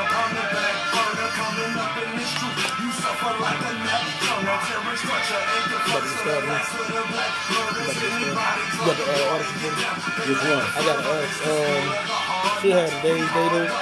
upon the back burner, coming up in this truth. You suffer like a nap, terror structure, ain't the first of the last of the black murders. Anybody got the artist for me? Which one? I got the she had today's date.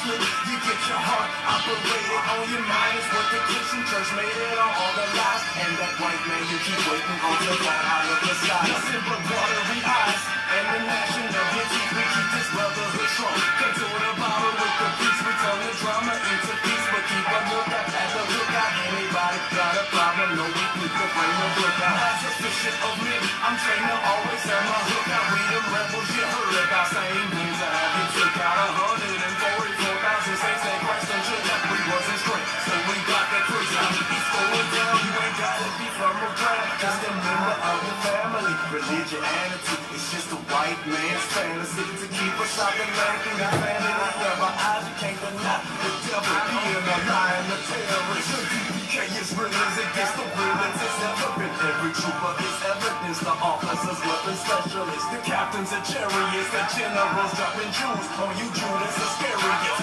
You get your heart operated on your mind. It's what the Christian church made it on all the lies. And that white man you keep waiting on to fly out of the sky. Nothing but watery eyes and the gnashing of your teeth. We keep this brotherhood strong. Come to the bottle with the peace. We turn the drama into peace. But keep a lookout at the lookout. Anybody got a problem? No, we put the brain of lookout. As a fisher of men, I'm trained to always have my hook out. We them rebels you heard about. Same means I have you took out 144,000 saints that Christ unto that we wasn't straight. So we got that cruise out. It's going down. You ain't gotta be from a crowd. Just a member of the family. Religiosity is just a white man's fantasy to keep us out the land. Through the family like never eyes. You can't deny the devil being a lie and a terrorist. DPK is real as it gets the realest. It's never been every trooper is evidence. The officers, weapons specialists, the captains of chariots, the generals dropping jewels on you, Judas Iscariot.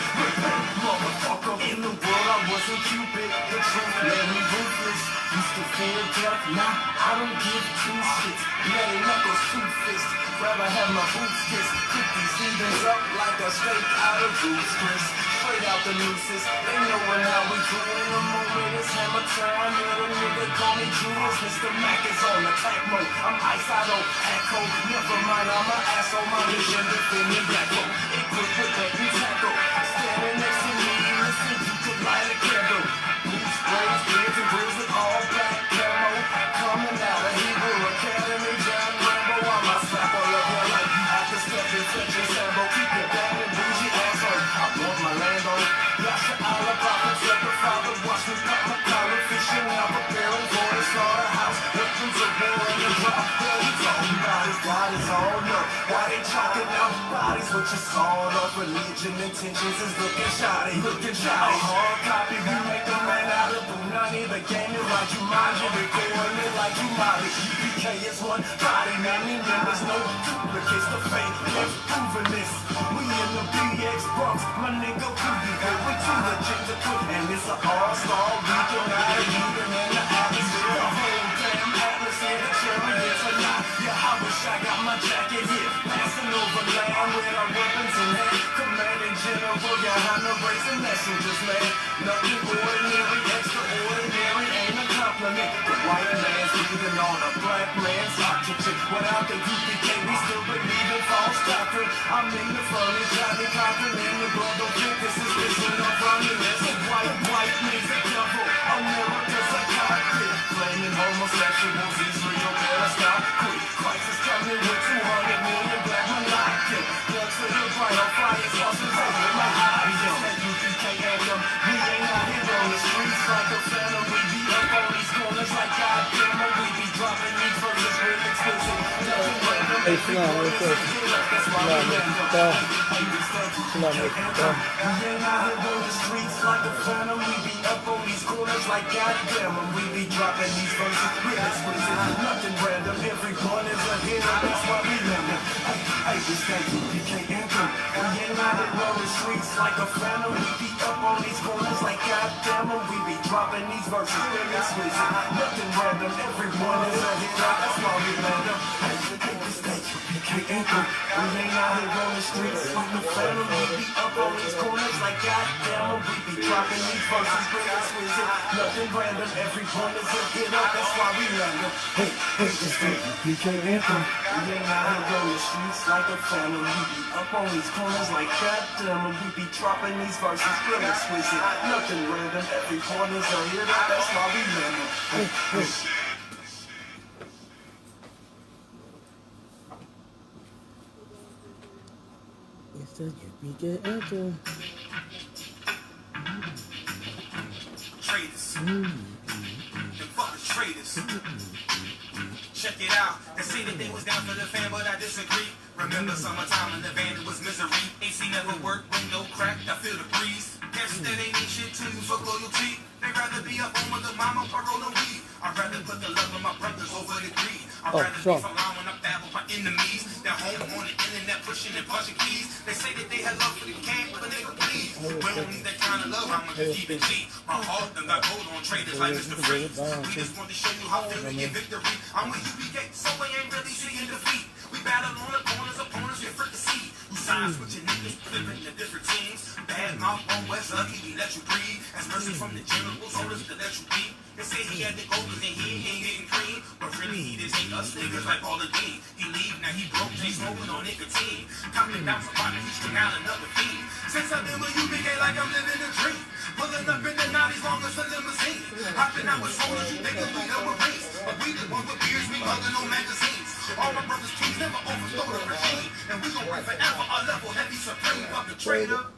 Motherfucker, in the world I wasn't Cupid. The truth made me ruthless. Used to fear death, now I don't give two shits. Bloody knuckles, two fists. Rather have my boots kissed. Cook these heathens up like a steak out of Bruce Chris. Straight out the nooses. They knowin' how we do in the moment. It's hammer time. Little nigga call me Judas. Mr. Mac is on attack mode. I'm ice, I don't act cold. Never mind, I'm an asshole. My mission defending black hole. Equipped with that new tackle. Standing next to me, listen, you could light a candle. Boots, braids, beards, and grills with all black camo. Coming out of Hebrew Academy, John Rambo. I'm a slap all of your life. I can step and touch your sambo. Keep your bad and bougie ass on. I want my land on. Yasha Alabama, let the father watch me pop my collar. Fishing out, preparing for the slaughterhouse. Weapons of war in the drop. Hell, you talking about his bodies all up. Why they chalking out bodies with your sawed off? Religion intentions is looking shoddy. Looking shoddy. Hard copy, we make a man out of Bunani. The game is like you mind you, recording it like you Molly. UPK is one body, many members, no duplicates. The fake is proving this. We in the BX Bronx, my nigga, who you good? We too legit to quit, and it's an all-star weekend. Out of even in the atmosphere. The whole damn atmosphere, the chariots are not. Yeah, I wish I got my jacket here. Passing over land with our weapons in hand. Commanding General, your Honor, raising messengers, man. Nothing ordinary, extraordinary, ain't a compliment. The white man's breathing on a black man's oxygen. Without the UPK, we still believe in false doctrine. I'm in the furnace, Johnny Cochran in the blood. Don't think this is missing up from me. It's a white man's the devil. America's a cockpit. Flaming homosexuals, Israel better stop quick. Christ is coming with 200 million black Malachi. Blood to the bright on fire, sauces over my eyes. That UPK anthem, we ain't out here on the streets like a phantom. We be up on these corners like goddamn. We be dropping these verses real expensive. Hey, Shalom, real quick. We ain't out here on the streets like a phantom. We be up on these corners like goddamn. We be dropping these verses real expensive. Nothing random, everyone is a hit. That's why we love them. Hey, this that UPK anthem. We ain't out here on the streets like a phantom. We be up on these corners like goddamn. We be dropping these verses real expensive. Nothing random, everyone is a hit. That's why we love them. Hey, this that UPK anthem. We ain't out here on the streets like a phantom. We be up on these corners like goddamn. We be dropping these verses real exquisite. Nothing random, everyone is a hit. That's why we love them. Hey, this that UPK anthem. We ain't out here on the streets like a phantom. We be up on these corners like goddamn. We be dropping these verses real exquisite. Nothing random, everyone is a hit. That's why we love them. Hey. It's the UPK anthem. Traitors. Them fucking traitors. Check it out. They say that they was down for the fan, but I disagree. Remember summertime in the van, it was misery. AC never worked, window cracked, I feel the breeze. Guess that ain't shit to you for loyalty. They'd rather be up home with the mama or roll the weed. I'd rather put the love of my brothers over the greed. I'd rather be from around when I battle my enemies. They're home on the internet. pushing and punching keys. They say that they had love for the camp, but nigga, please. We don't need that kind of love, I'm gonna keep it G. My heart done got gold on traders like Mr. Freeze. We just want to show you how to get victory. I'm with UPK, so we ain't really seeing defeat. We battle on the corners, opponents, we fricassee. You signs with your niggas, flipping the different teams. Bad mouth on West Lucky, we let you breathe. As mercy from the generals, orders to let you be. They say he had the gold cause he ain't getting cream. But really he just hate us niggas like all the Dean. He leave, now he broke, ain't smoking on nicotine. Copping down some rock, he string out another fiend. Since I've been with UPK like I'm living a dream. Pulling up in the 90s long as a limousine. Hopping out with soldiers, you think we know we're race. But we the ones with beers, we hugging on magazines. All my brothers' keys never overthrow the regime. And we gon' bring forever our level heavy supreme fucking traitor.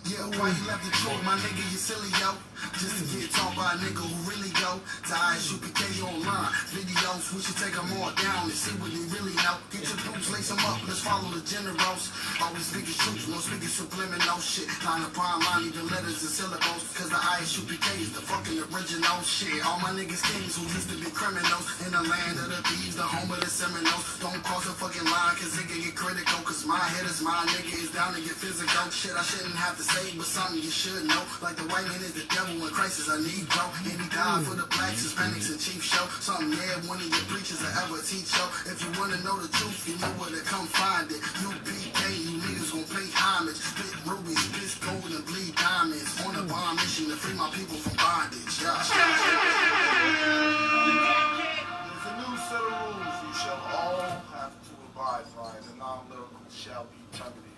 Yeah, why you left the truth, my nigga, you silly, yo. Just to get taught by a nigga who really go to HISPANICS online videos. We should take them all down and see what they really know. Get your boots, lace them up, let's follow the generals. Always speaking truth, no speaking subliminal shit. Line of prime line, even letters and syllables. Cause the HISPANICS is the fucking original shit. All my niggas kings who used to be criminals. In the land of the thieves, the home of the Seminoles. Don't cross the fucking line cause it can get critical. Cause my head is my nigga is down to get physical. Shit I shouldn't have to say, but something you should know. Like the white man is the devil in crisis, I need bro. And he died for the blacks, Hispanics, and chief show. Something yeah, one of your preachers will ever teach yo. If you wanna know the truth, you know where to come find it. UPK, you niggas gon' pay homage. Spit rubies, spit gold, and bleed diamonds. On a bomb mission to free my people from bondage. Yeah. There's a new set of rules you shall all have to abide by. The non-lyrical shall be terminated.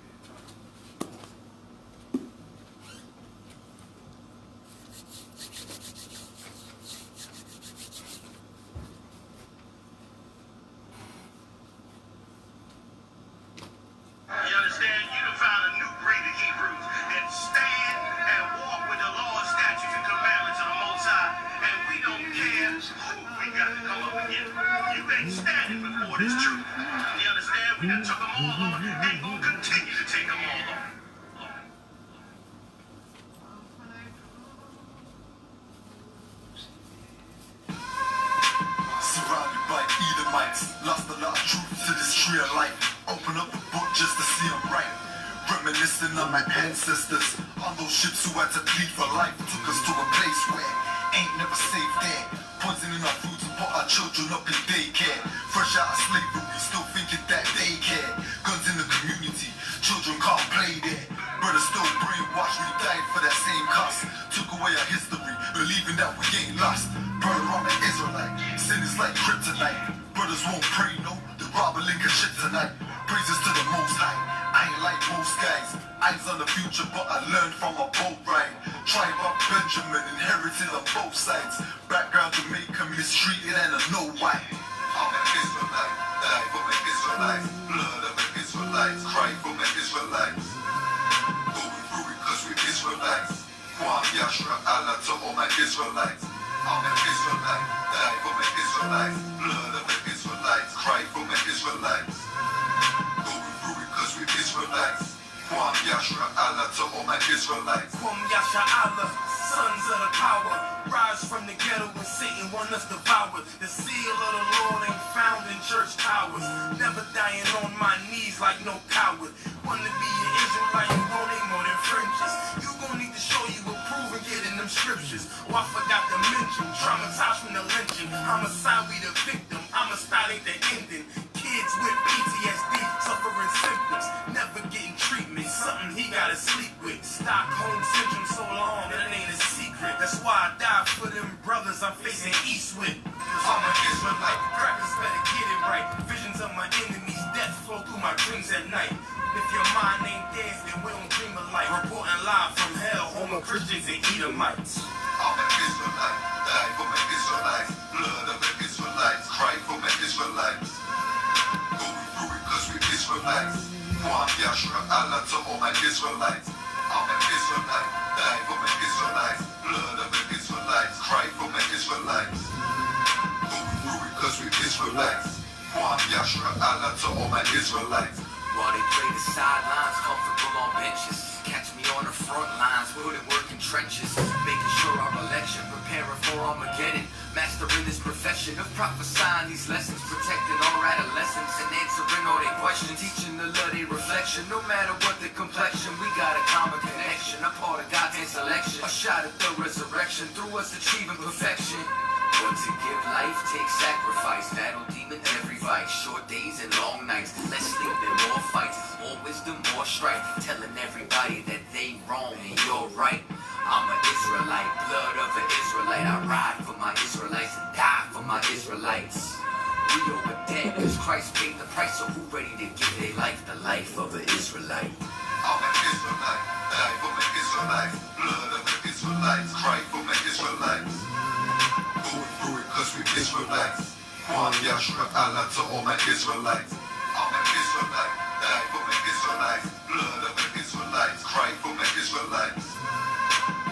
You understand? You done found a new breed of Hebrews that stand and walk with the law, statutes, and commandments of the Most High. And we don't care who we got to come up against. You ain't standing before this truth. You understand? We done took them all on and gonna continue to take them all on. Surrounded by Edomites, lost a lot of truth to this tree of life. Open up the book just to see them right. Reminiscing on my ancestors, on those ships who had to plead for life. Took us to a place where ain't never safe there. Poisoning our food to put our children up in daycare. Fresh out of slavery, still thinking that they care. Guns in the community, children can't play there. Brothers still brainwashed, we died for that same cause. Took away our history, believing that we ain't lost. Brother, I'm an Israelite, sin is like kryptonite. Brothers won't pray, no, the robber link and shit tonight. Praises to the Most High, I ain't like most guys. Eyes on the future, but I learned from a boat ride. Tribe of Benjamin, inherited on both sides. Background Jamaica, mistreated and I know why. I'm an Israelite, die for my Israelites. Blood of an Israelites, cry for my Israelites. Going through it cause we're Israelites. Kwam Yashra Allah to all my Israelites. I'm an Israelite, die for my Israelites. Blood of an Israelites, cry for my Israelites. Going through it cause we're Israelites. Kwam Yashra Allah to all my Israelites. Kwam Yasha Allah, sons of the power. Rise from the ghetto when Satan want us devoured. The seal of the Lord ain't found in church towers. Never dying on my knees like no coward. Wanna be an Israelite, you gon' need more than fringes. You gon' need to show you approve and get in them scriptures. Oh, I forgot to mention, traumatized from the lynching. Homicide, we the victim. Homicide ain't the ending. Kids with PTSD, suffering symptoms, never getting treatment. Something he gotta sleep with. Stockholm syndrome so long that it ain't a secret. That's why I die for them brothers I'm facing east with. I'm an Israelite, crackers better get it right. Visions of my enemies, death flow through my dreams at night. If your mind ain't theirs, then we don't dream of life. Reporting live from hell, homo Christians and Edomites. I'm an Israelite, die for my Israelites. Blood of the Israelites, cry for my Israelites. Going through it cause we're Israelites. Kwam Yashra Allah to all my Israelites. I'm an Israelite, die for my Israelites. Blood of the Israelites, cry for my Israelites. Going through it cause we're Israelites. Kwam Yashra Allah to all my Israelites. While they play the sidelines, comfortable on benches. Catch me on the front lines, putting work in trenches. Making sure our elections resurrection, preparing for Armageddon, mastering this profession of prophesying these lessons, protecting all adolescents and answering all their questions, teaching the love they reflection, no matter what the complexion, we got a common connection, a part of God's hand selection, a shot at the resurrection, through us achieving perfection. But to give life takes sacrifice, battle demon every fight, short days and long nights, less sleep and more fights, more wisdom, more strife, telling everybody that they wrong and you're right. I'm an Israelite, blood of an Israelite, I ride for my Israelites and die for my Israelites. We over dead cause Christ paid the price, so who ready to give their life, the life of an Israelite? I'm an Israelite, die for my Israelites, blood of the Israelites, cry for my Israelites. Going through it cause we Israelites. Kwam Yashua Allah to all my Israelites. I'm an Israelite, die for my Israelites, blood of the Israelites, cry for my Israelites.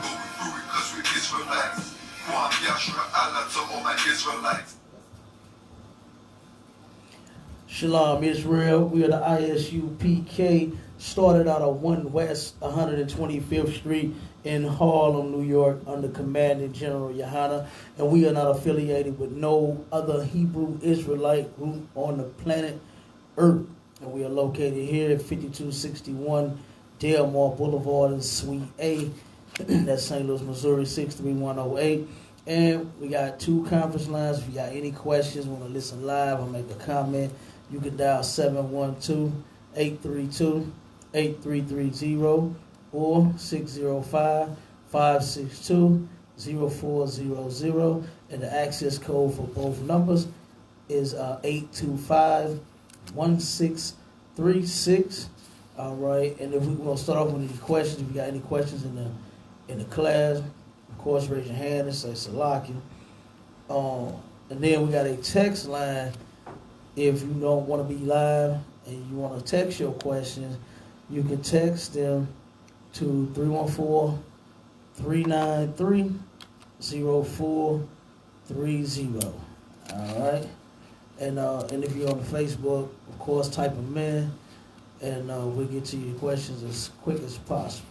Going through it cause we Israelites. Kwam Yashua Allah to all my Israelites. Shalom Israel, we are the ISUPK, started out of 1 West 125th Street in Harlem, New York, under Commanding General Yohana, and we are not affiliated with no other Hebrew Israelite group on the planet Earth. And we are located here at 5261 Delmar Boulevard in Suite A, that's St. Louis, Missouri, 63108. And we got 2 conference lines. If you got any questions, want to listen live or make a comment, you can dial 712-832-8330 or 605-562-0400. And the access code for both numbers is 825-1636. All right. And if we're going to start off with any questions, if you got any questions in the class, of course, raise your hand and say Salaki. And then we got a text line. If you don't want to be live and you want to text your questions, you can text them to 314-393-0430. All right. And if you're on the Facebook, of course, type them in, and we'll get to your questions as quick as possible.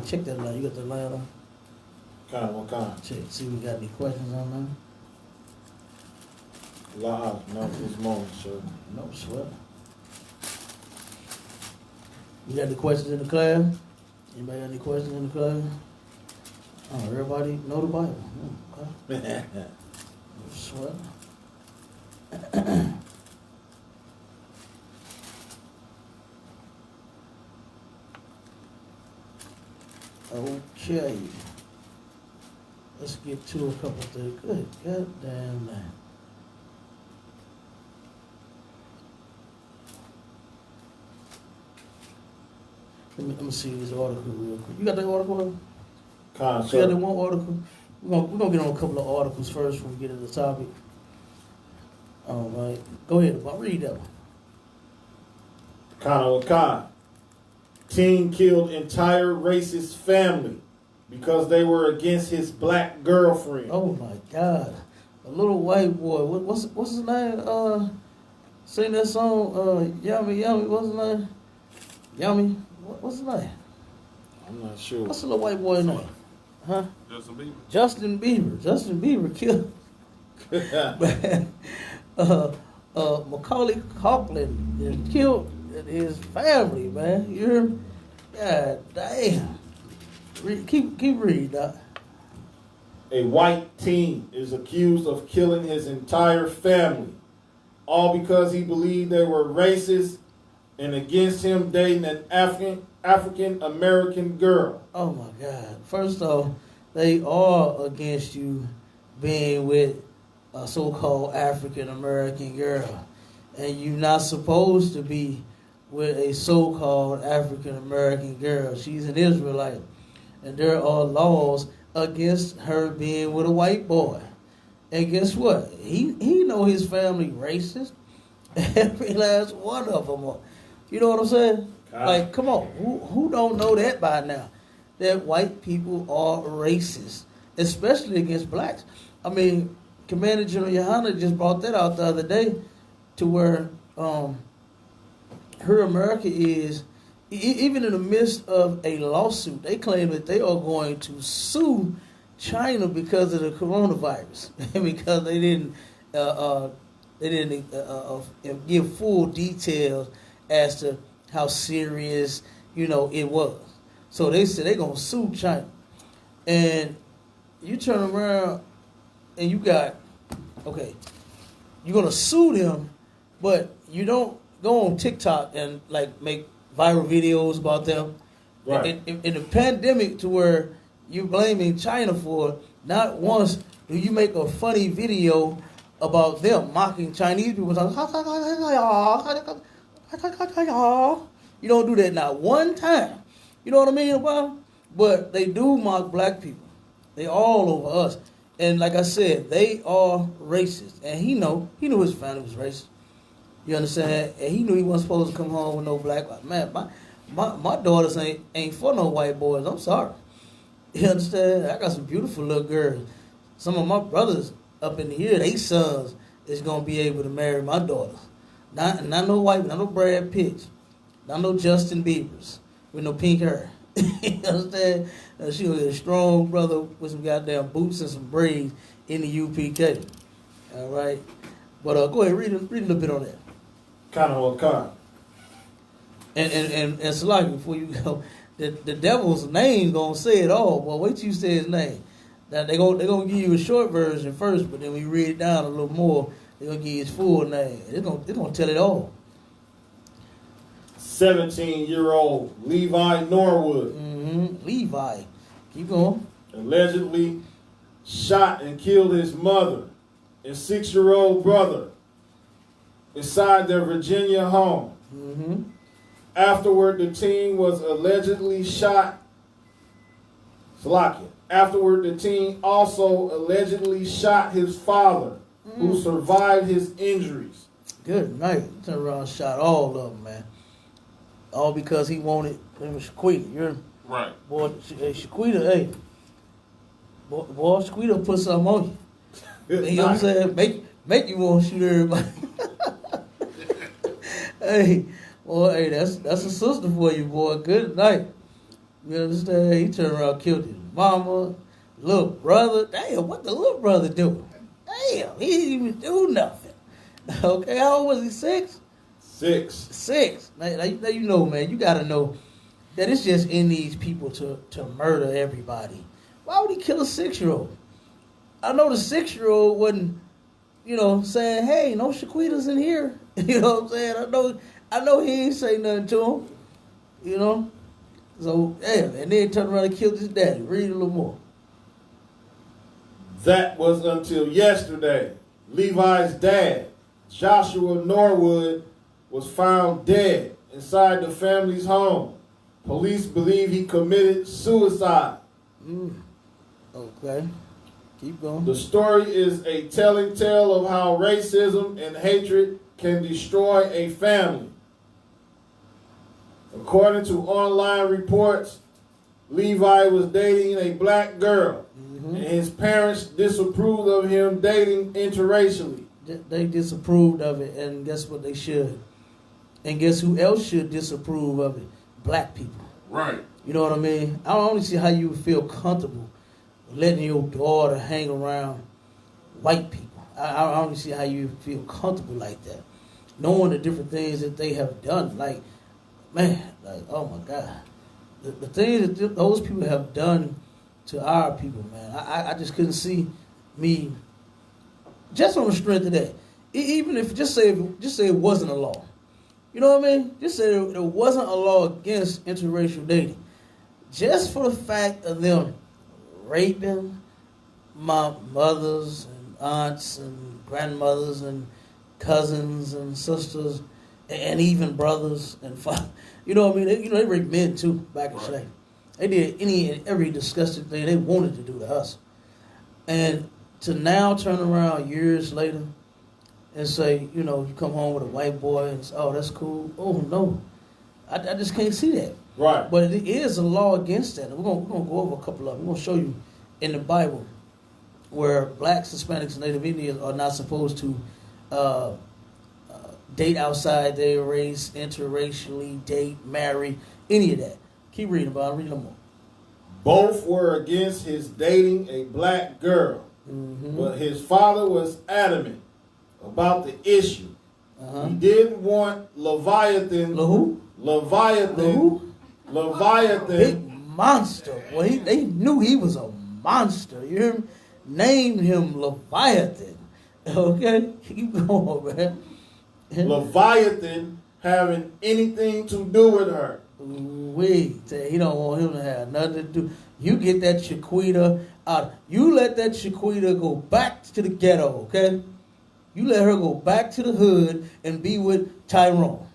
Check that line. You got the line on? What kind? Check. See if we got any questions on there. Live, not this moment, sir. No sweat. You got any questions in the class? Anybody got any questions in the class? Oh, everybody know the Bible. Okay. No sweat. Okay. Let's get to a couple things. Good goddamn man. Let me see this article real quick. You got that article? You got that one article? We're gonna get on a couple of articles first before we get into the topic. All right. Go ahead, I'll read that one. Teen killed entire racist family because they were against his black girlfriend. Oh my God. A little white boy. What's his name? Sing that song, Yummy Yummy, what's his name? Yummy? What's his name? I'm not sure. What's the little white boy's name? Huh? Justin Bieber. Justin Bieber killed Macaulay Culkin killed his family, man. You hear me? God damn. Keep reading, Doc. A white teen is accused of killing his entire family, all because he believed they were racist and against him dating an African American girl. Oh my God. First off, they are against you being with a so-called African American girl. And you're not supposed to be with a so-called African American girl. She's an Israelite. And there are laws against her being with a white boy. And guess what? He know his family racist. Every last one of them are. You know what I'm saying? Like, come on. Who don't know that by now? That white people are racist, especially against blacks. I mean, Commander General Yohana just brought that out the other day to where her America is even in the midst of a lawsuit, they claim that they are going to sue China because of the coronavirus, because they didn't give full details as to how serious it was. So they said they're gonna sue China, and you turn around and you got you're gonna sue them, but you don't go on TikTok and like make viral videos about them. Right. In the pandemic, to where you're blaming China for, not once do you make a funny video about them mocking Chinese people. You don't do that not one time. You know what I mean? Well, but they do mock black people. They all over us. And like I said, they are racist. And he knew his family was racist. You understand? And he knew he wasn't supposed to come home with no black. Man, my daughters ain't for no white boys. I'm sorry. You understand? I got some beautiful little girls. Some of my brothers up in here, they sons is gonna be able to marry my daughters. Not no white, not no Brad Pitts, not no Justin Biebers with no pink hair. You understand? She was a strong brother with some goddamn boots and some braids in the UPK. All right, but go ahead, read a little bit on that. Kind of what kind. And Salaki, before you go, the devil's name gonna say it all. Well, wait till you say his name. Now they're gonna give you a short version first, but then when you read it down a little more, they're gonna give you his full name. They're gonna tell it all. 17-year-old Levi Norwood. Mm-hmm. Levi, keep going. Allegedly shot and killed his mother and 6-year-old brother inside their Virginia home. Mm-hmm. Afterward, the teen was allegedly shot. Salakia. Afterward, the teen also allegedly shot his father, who survived his injuries. Good night. Turned around and shot all of them, man. All because he wanted Shaquita. You're Right. boy, Shaquita. Hey, boy, Shaquita put something on you. You know what I'm saying? Make you want to shoot everybody. Hey, boy, hey, that's a sister for you, boy. Good night. You understand? He turned around and killed his mama, little brother. Damn, what the little brother doing? Damn, he didn't even do nothing. Okay, how old was he? 6? 6. Now you know, man, you got to know that it's just in these people to murder everybody. Why would he kill a 6-year-old? I know the 6-year-old wasn't, saying, hey, no Shaquitas in here. You know what I'm saying? I know he ain't say nothing to him, So, yeah, and then turned around and killed his daddy. Read a little more. That was until yesterday. Levi's dad, Joshua Norwood, was found dead inside the family's home. Police believe he committed suicide. Okay. Keep going. The story is a telling tale of how racism and hatred can destroy a family. According to online reports, Levi was dating a black girl, and his parents disapproved of him dating interracially. They disapproved of it, and guess what they should? And guess who else should disapprove of it? Black people. Right. You know what I mean? I don't see how you would feel comfortable letting your daughter hang around white people. I don't see how you feel comfortable like that. Knowing the different things that they have done. Like, man, oh my God. The things that those people have done to our people, man. I just couldn't see me, just on the strength of that. Even if, just say it wasn't a law. You know what I mean? Just say there wasn't a law against interracial dating. Just for the fact of them raping my mothers and aunts and grandmothers and cousins and sisters and even brothers and fathers. You know what I mean? They raped men too back in the day. They did any and every disgusting thing they wanted to do to us. And to now turn around years later and say, you come home with a white boy and say, oh, that's cool. Oh, no. I just can't see that. Right. But it is a law against that. We're gonna go over a couple of them. We're going to show you in the Bible where blacks, Hispanics, and Native Indians are not supposed to date outside their race, interracially, date, marry, any of that. Keep reading, but I'll read no more. Both were against his dating a black girl, but his father was adamant about the issue. He didn't want Leviathan. Who? Leviathan. Who? Leviathan. Big monster. Well, they knew he was a monster. You hear me? Named him Leviathan. Okay? Keep going, man. Leviathan having anything to do with her. He don't want him to have nothing to do. You get that Shaquita out. You let that Shaquita go back to the ghetto, okay? You let her go back to the hood and be with Tyrone.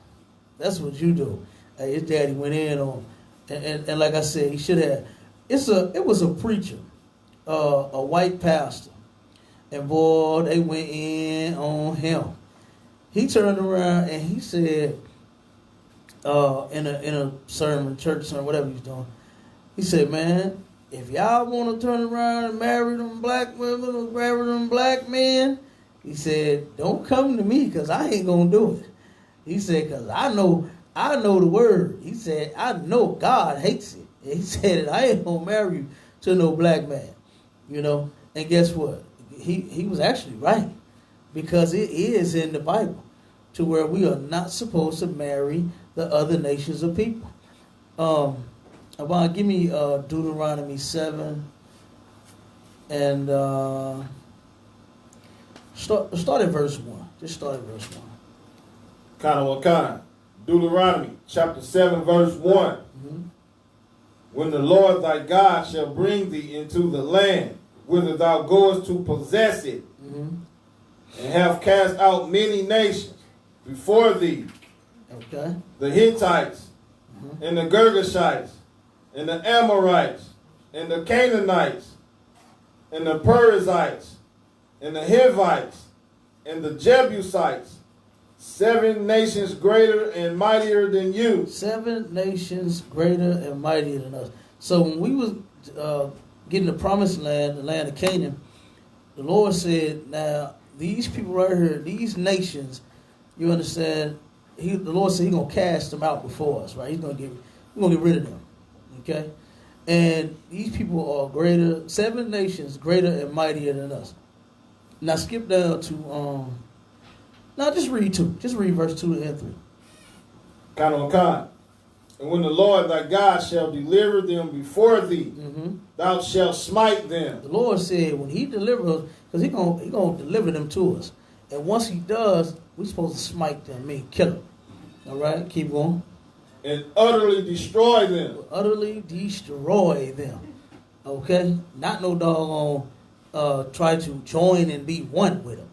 That's what you do. His daddy went in on, and like I said, he should have. It was a preacher, a white pastor, and boy, they went in on him. He turned around and he said, in a sermon, church sermon, whatever he's doing, he said, "Man, if y'all want to turn around and marry them black women or marry them black men," he said, "don't come to me because I ain't gonna do it." He said, "Because I know the word." He said, "I know God hates it." He said, "I ain't gonna marry you to no black man," you know. And guess what? He was actually right, because it is in the Bible to where we are not supposed to marry the other nations of people. Give me Deuteronomy 7 and start at verse 1. Just start at verse 1. Kind. Deuteronomy chapter 7 verse 1. When the Lord thy God shall bring thee into the land whither thou goest to possess it, and have cast out many nations before thee, okay, the Hittites, and the Girgashites, and the Amorites, and the Canaanites, and the Perizzites, and the Hivites, and the Jebusites, 7 nations greater and mightier than you. 7 nations greater and mightier than us. So when we was getting the promised land, the land of Canaan, the Lord said, now these people right here, these nations, you understand, the Lord said he's going to cast them out before us, right? He's going to get rid of them, okay? And these people are greater, 7 nations greater and mightier than us. Now skip down to, just read 2. Just read verse 2 and 3. Kind. And when the Lord thy God shall deliver them before thee, thou shalt smite them. The Lord said when he delivers us, because he gonna deliver them to us. And once he does, we're supposed to smite them, kill them. All right, keep going. And utterly destroy them. Utterly destroy them. Okay? Not no doggone try to join and be one with them.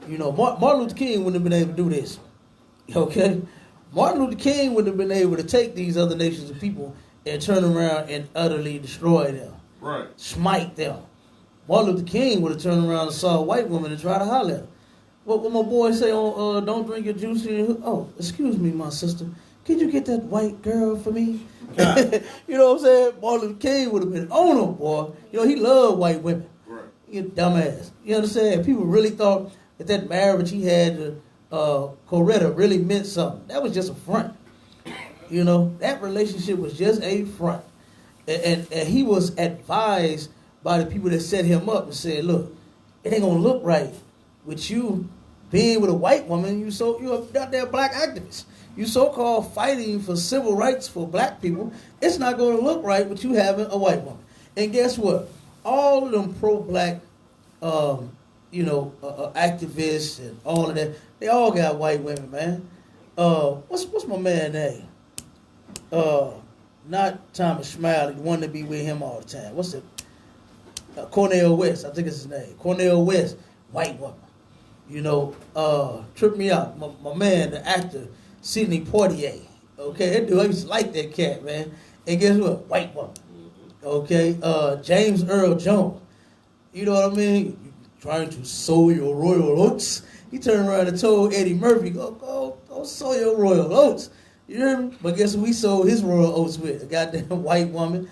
You know, Martin Luther King wouldn't have been able to do this. Okay? Martin Luther King wouldn't have been able to take these other nations of people and turn around and utterly destroy them. Right. Smite them. Martin Luther King would have turned around and saw a white woman and tried to holler at her. What my boy say on don't drink your juice? Oh, excuse me, my sister. Could you get that white girl for me? You know what I'm saying? Martin Luther King would have been on him, boy. You know, he loved white women. Right. You dumbass. You understand? People really thought that marriage he had to Coretta really meant something. That was just a front. You know, that relationship was just a front. And he was advised by the people that set him up and said, look, it ain't going to look right with you being with a white woman. You're a goddamn black activist. You so-called fighting for civil rights for black people. It's not going to look right with you having a white woman. And guess what? All of them pro-black activists and all of that, they all got white women, man. What's my man name? Not Thomas Smiley, the one that be with him all the time. What's it? Cornel West, I think it's his name. Cornel West, white woman. You know, tripped me out. My man, the actor, Sidney Poitier. Okay, that dude, I used to like that cat, man. And guess what? White woman. Okay, James Earl Jones. You know what I mean? Trying to sow your royal oats. He turned around and told Eddie Murphy, go sow your royal oats. You hear me? But guess who he sowed his royal oats with? A goddamn white woman.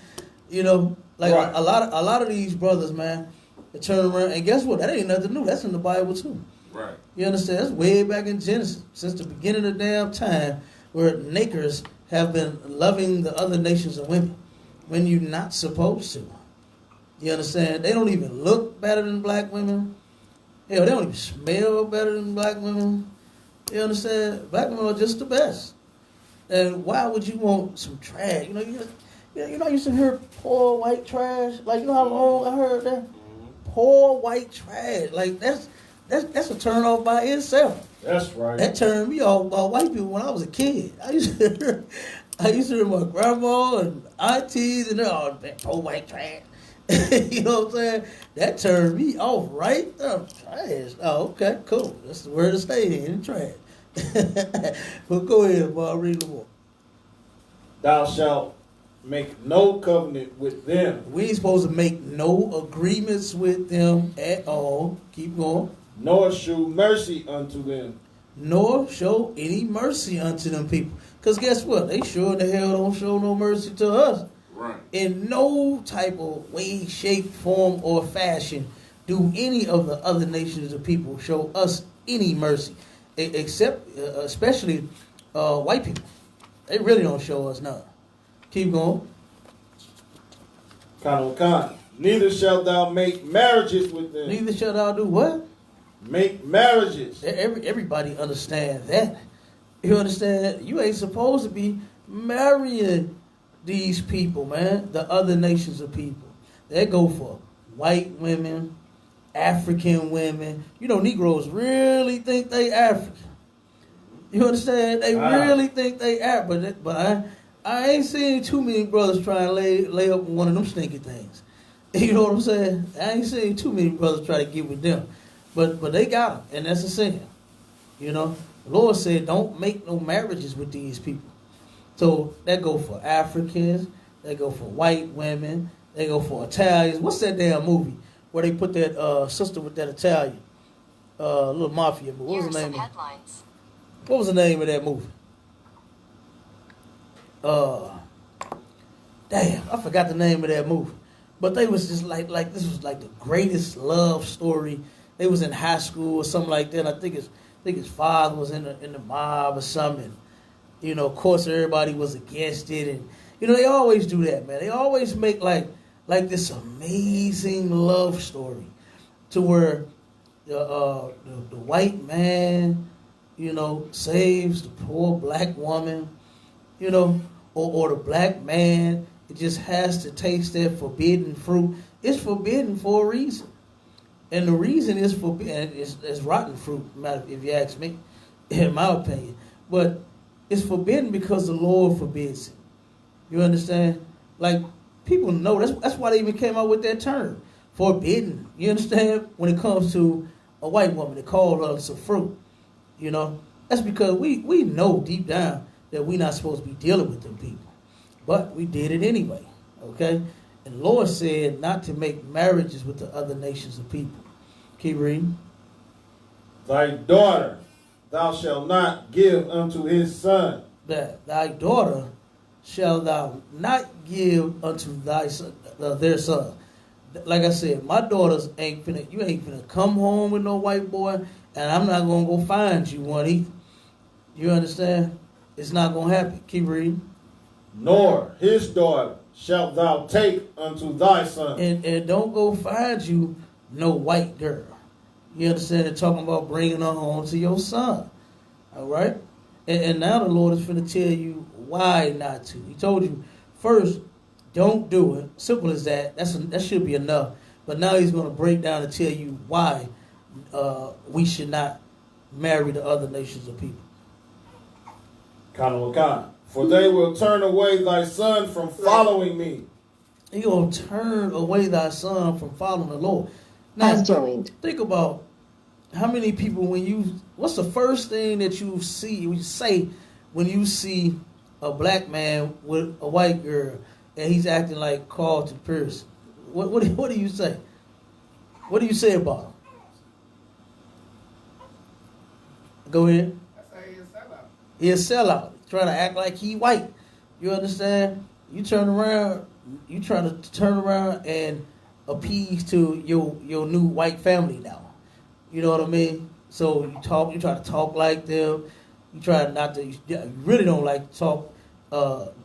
You know, like right. a lot of these brothers, man, they turn around and guess what? That ain't nothing new. That's in the Bible too. Right. You understand? That's way back in Genesis, since the beginning of damn time, where Nakers have been loving the other nations of women when you're not supposed to. You understand? They don't even look better than black women. Hell, they don't even smell better than black women. You understand? Black women are just the best. And why would you want some trash? You know, I used to hear poor white trash. Like, you know how long I heard that? Poor white trash. Like, that's a turn off by itself. That's right. That turned me off by white people when I was a kid. I used to hear my grandma and aunties and they're all poor white trash. You know what I'm saying? That turned me off right there. Trash. Oh, okay, cool. That's the word to stay in, trash. But go ahead, Bob, read the book. Thou shalt make no covenant with them. We ain't supposed to make no agreements with them at all. Keep going. Nor shew mercy unto them. Nor show any mercy unto them people. Because guess what? They sure the hell don't show no mercy to us. Right. In no type of way, shape, form, or fashion do any of the other nations of people show us any mercy. Except, especially white people. They really don't show us none. Keep going. Khan. Neither shalt thou make marriages with them. Neither shall thou do what? Make marriages. Everybody understand that. You understand? You ain't supposed to be marrying these people, man. The other nations of people. They go for white women, African women. You know, Negroes really think they African. You understand? They really think they African. But I ain't seen too many brothers try and lay up one of them stinky things. You know what I'm saying? I ain't seen too many brothers try to get with them. But they got them, and that's a sin. You know? The Lord said, don't make no marriages with these people. So that go for Africans, they go for white women, they go for Italians. What's that damn movie where they put that sister with that Italian little mafia movie? What was the name? What was the name of that movie? Damn, I forgot the name of that movie. But they was just like this was like the greatest love story. They was in high school or something like that. I think his father was in the mob or something. You know, of course, everybody was against it, and you know they always do that, man. They always make like this amazing love story, to where the white man, you know, saves the poor black woman, you know, or the black man just has to taste that forbidden fruit. It's forbidden for a reason. And the reason is forbidden. It's rotten fruit, if you ask me, in my opinion. But it's forbidden because the Lord forbids it. You understand? Like, people know. That's why they even came out with that term, forbidden. You understand? When it comes to a white woman, they call us a fruit. You know? That's because we know deep down that we're not supposed to be dealing with them people. But we did it anyway. Okay? And the Lord said not to make marriages with the other nations of people. Keep reading. Thy daughter thou shalt not give unto his son. That thy daughter shall thou not give unto thy son, their son. Like I said, my daughters you ain't finna come home with no white boy, and I'm not gonna go find you one either. You understand? It's not gonna happen. Keep reading. Nor his daughter shalt thou take unto thy son. And don't go find you no white girl. You understand? They're talking about bringing her home to your son. All right? And now the Lord is finna tell you why not to. He told you, first, don't do it. Simple as that. That should be enough. But now he's going to break down and tell you why we should not marry the other nations of people. For they will turn away thy son from following me. He's going to turn away thy son from following the Lord. Now, think about how many people, what's the first thing that you say when you see a black man with a white girl and he's acting like Carlton Pearson? What do you say? What do you say about him? Go ahead. I say he's a sellout. He's a sellout. Trying to act like he white. You understand? You try to turn around and appease to your new white family now. You know what I mean? So you try to talk like them. You try not to. You really don't like to talk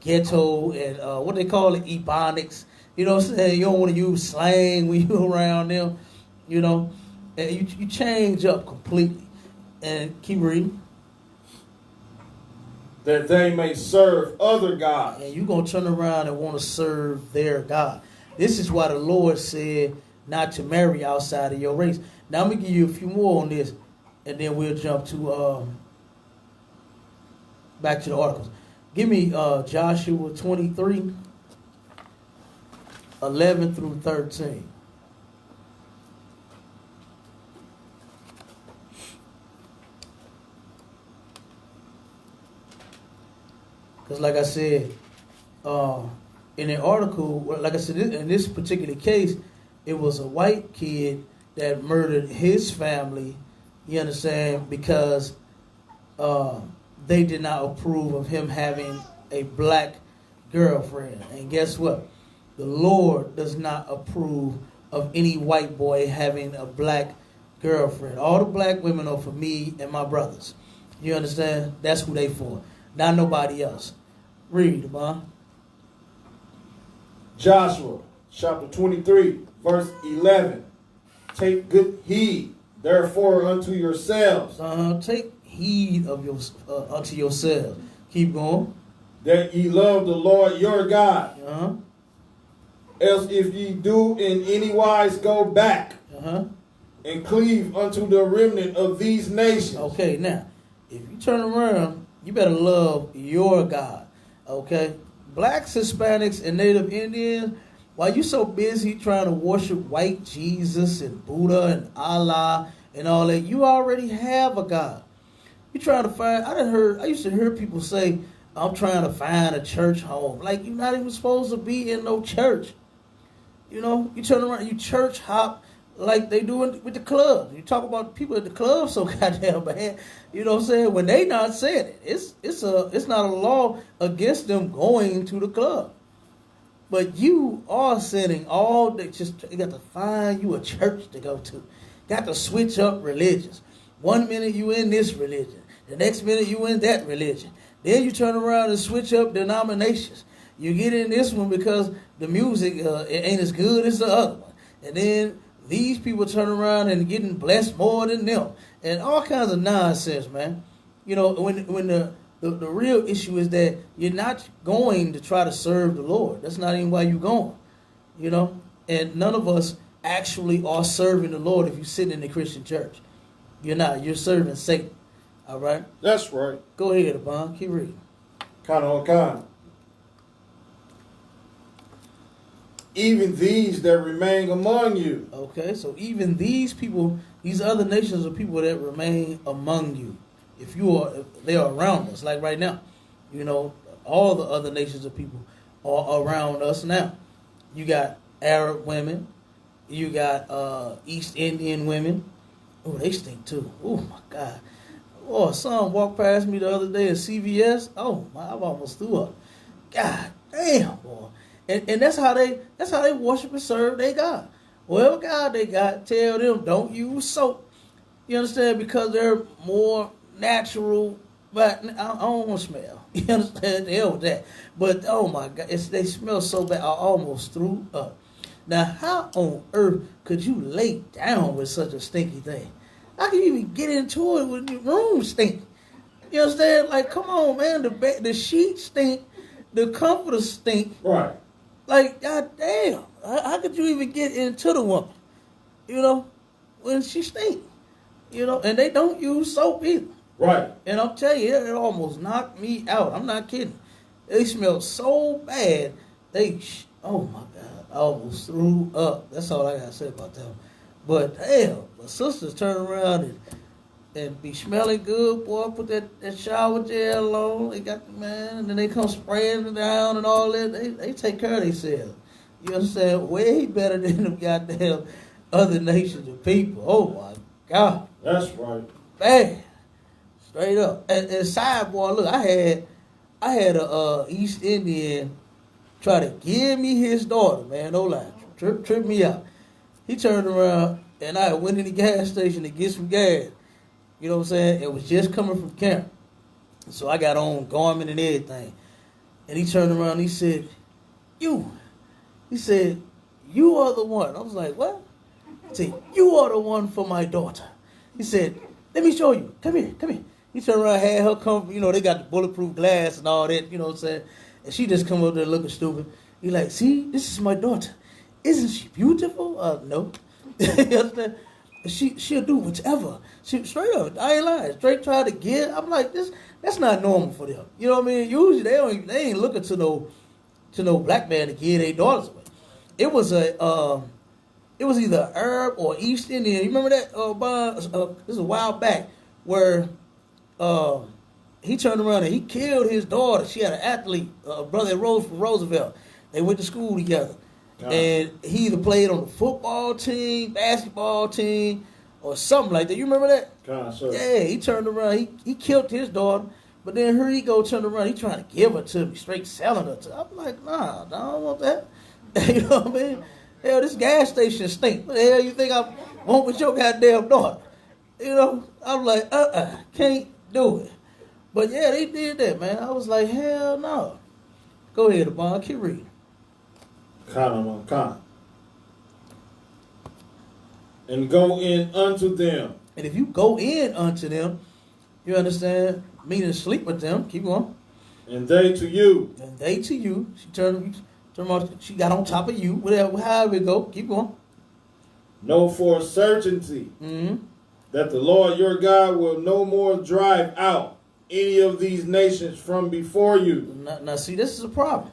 ghetto and what they call it, ebonics. You know what I'm saying? You don't want to use slang when you around them. You know, and you change up completely. And keep reading. That they may serve other gods. And you're going to turn around and want to serve their God. This is why the Lord said not to marry outside of your race. Now, I'm going to give you a few more on this, and then we'll jump to back to the articles. Give me Joshua 23, 11 through 13. Because like I said, in the article, like I said, in this particular case, it was a white kid that murdered his family, you understand, because they did not approve of him having a black girlfriend. And guess what? The Lord does not approve of any white boy having a black girlfriend. All the black women are for me and my brothers. You understand? That's who they for. Not nobody else. Read, man. Joshua chapter 23, verse 11. Take good heed, therefore, unto yourselves. Take heed of your unto yourselves. Keep going. That ye love the Lord your God. Else if ye do in any wise go back and cleave unto the remnant of these nations. Okay, now, if you turn around, you better love your God. Okay? Blacks, Hispanics, and Native Indians, while you so busy trying to worship white Jesus and Buddha and Allah and all that, you already have a God. You trying to find, I used to hear people say, I'm trying to find a church home. Like, you're not even supposed to be in no church. You know, you turn around, you church hop like they do with the club. You talk about people at the club so goddamn bad. You know what I'm saying? When they not saying it, it's not a law against them going to the club. But you are sitting all day. You got to find you a church to go to. Got to switch up religions. 1 minute you in this religion, the next minute you in that religion. Then you turn around and switch up denominations. You get in this one because the music it ain't as good as the other one. And then these people turn around and getting blessed more than them. And all kinds of nonsense, man. You know, when the real issue is that you're not going to try to serve the Lord. That's not even why you're going. You know? And none of us actually are serving the Lord if you sit in the Christian church. You're not. You're serving Satan. All right? That's right. Go ahead, Abon. Keep reading. Kind on kind. Even these that remain among you. Okay, so even these people, these other nations are people that remain among you. If they are around us, like right now. You know, all the other nations of people are around us now. You got Arab women. You got East Indian women. Oh, they stink too. Oh, my God. Oh, son walked past me the other day at CVS. Oh, I almost threw up. God damn, boy. And that's how they worship and serve their God. Whatever God they got, tell them don't use soap. You understand? Because they're more natural. But I don't want to smell. You understand? The hell with that. But oh my God, they smell so bad. I almost threw up. Now, how on earth could you lay down with such a stinky thing? How can you even get into it when your room stink? You understand? Like, come on, man. The sheets stink. The comforters stink. Right. Like, goddamn, how could you even get into the woman, you know, when she stink, you know, and they don't use soap either. Right. And I'll tell you, it almost knocked me out. I'm not kidding. They smelled so bad, oh my God, I almost threw up. That's all I got to say about them. But hell, my sisters turn around and be smelling good, boy. Put that shower gel on. They got man, and then they come spraying it down and all that. They take care of themselves. You understand? Way better than them goddamn other nations of people. Oh my God. That's right. Man, straight up. And sidebar, look, I had a East Indian try to give me his daughter. Man, no lie, trip me out. He turned around and I went in the gas station to get some gas. You know what I'm saying? It was just coming from camp. So I got on garment and everything. And he turned around and he said, you. He said, you are the one. I was like, what? He said, you are the one for my daughter. He said, let me show you. Come here, come here. He turned around, had her come, you know, they got the bulletproof glass and all that, you know what I'm saying? And she just come up there looking stupid. He like, see, this is my daughter. Isn't she beautiful? No. You understand? She'll do whichever. She straight up, I ain't lying. Straight try to get. I'm like, that's not normal for them. You know what I mean? Usually they ain't looking to no black man to give their daughters away. It was either Arab or East Indian. You remember that? This is a while back where he turned around and he killed his daughter. She had an athlete, brother that rose from Roosevelt. They went to school together. And he either played on the football team, basketball team, or something like that. You remember that? Sure. Yeah, he turned around. He killed his daughter. But then here he go, turned around. He trying to give her to me, straight selling her to. I'm like, nah, I don't want that. You know what I mean? Hell, this gas station stink. What the hell you think I want with your goddamn daughter? You know, I'm like, can't do it. But yeah, they did that, man. I was like, hell no. Go ahead, Abon, keep reading. Con. And go in unto them. And if you go in unto them, you understand, meaning sleep with them, keep going. And they to you. And they to you. She turned around, she got on top of you, whatever, however it go, keep going. Know for a certainty that the Lord your God will no more drive out any of these nations from before you. Now see, this is a problem.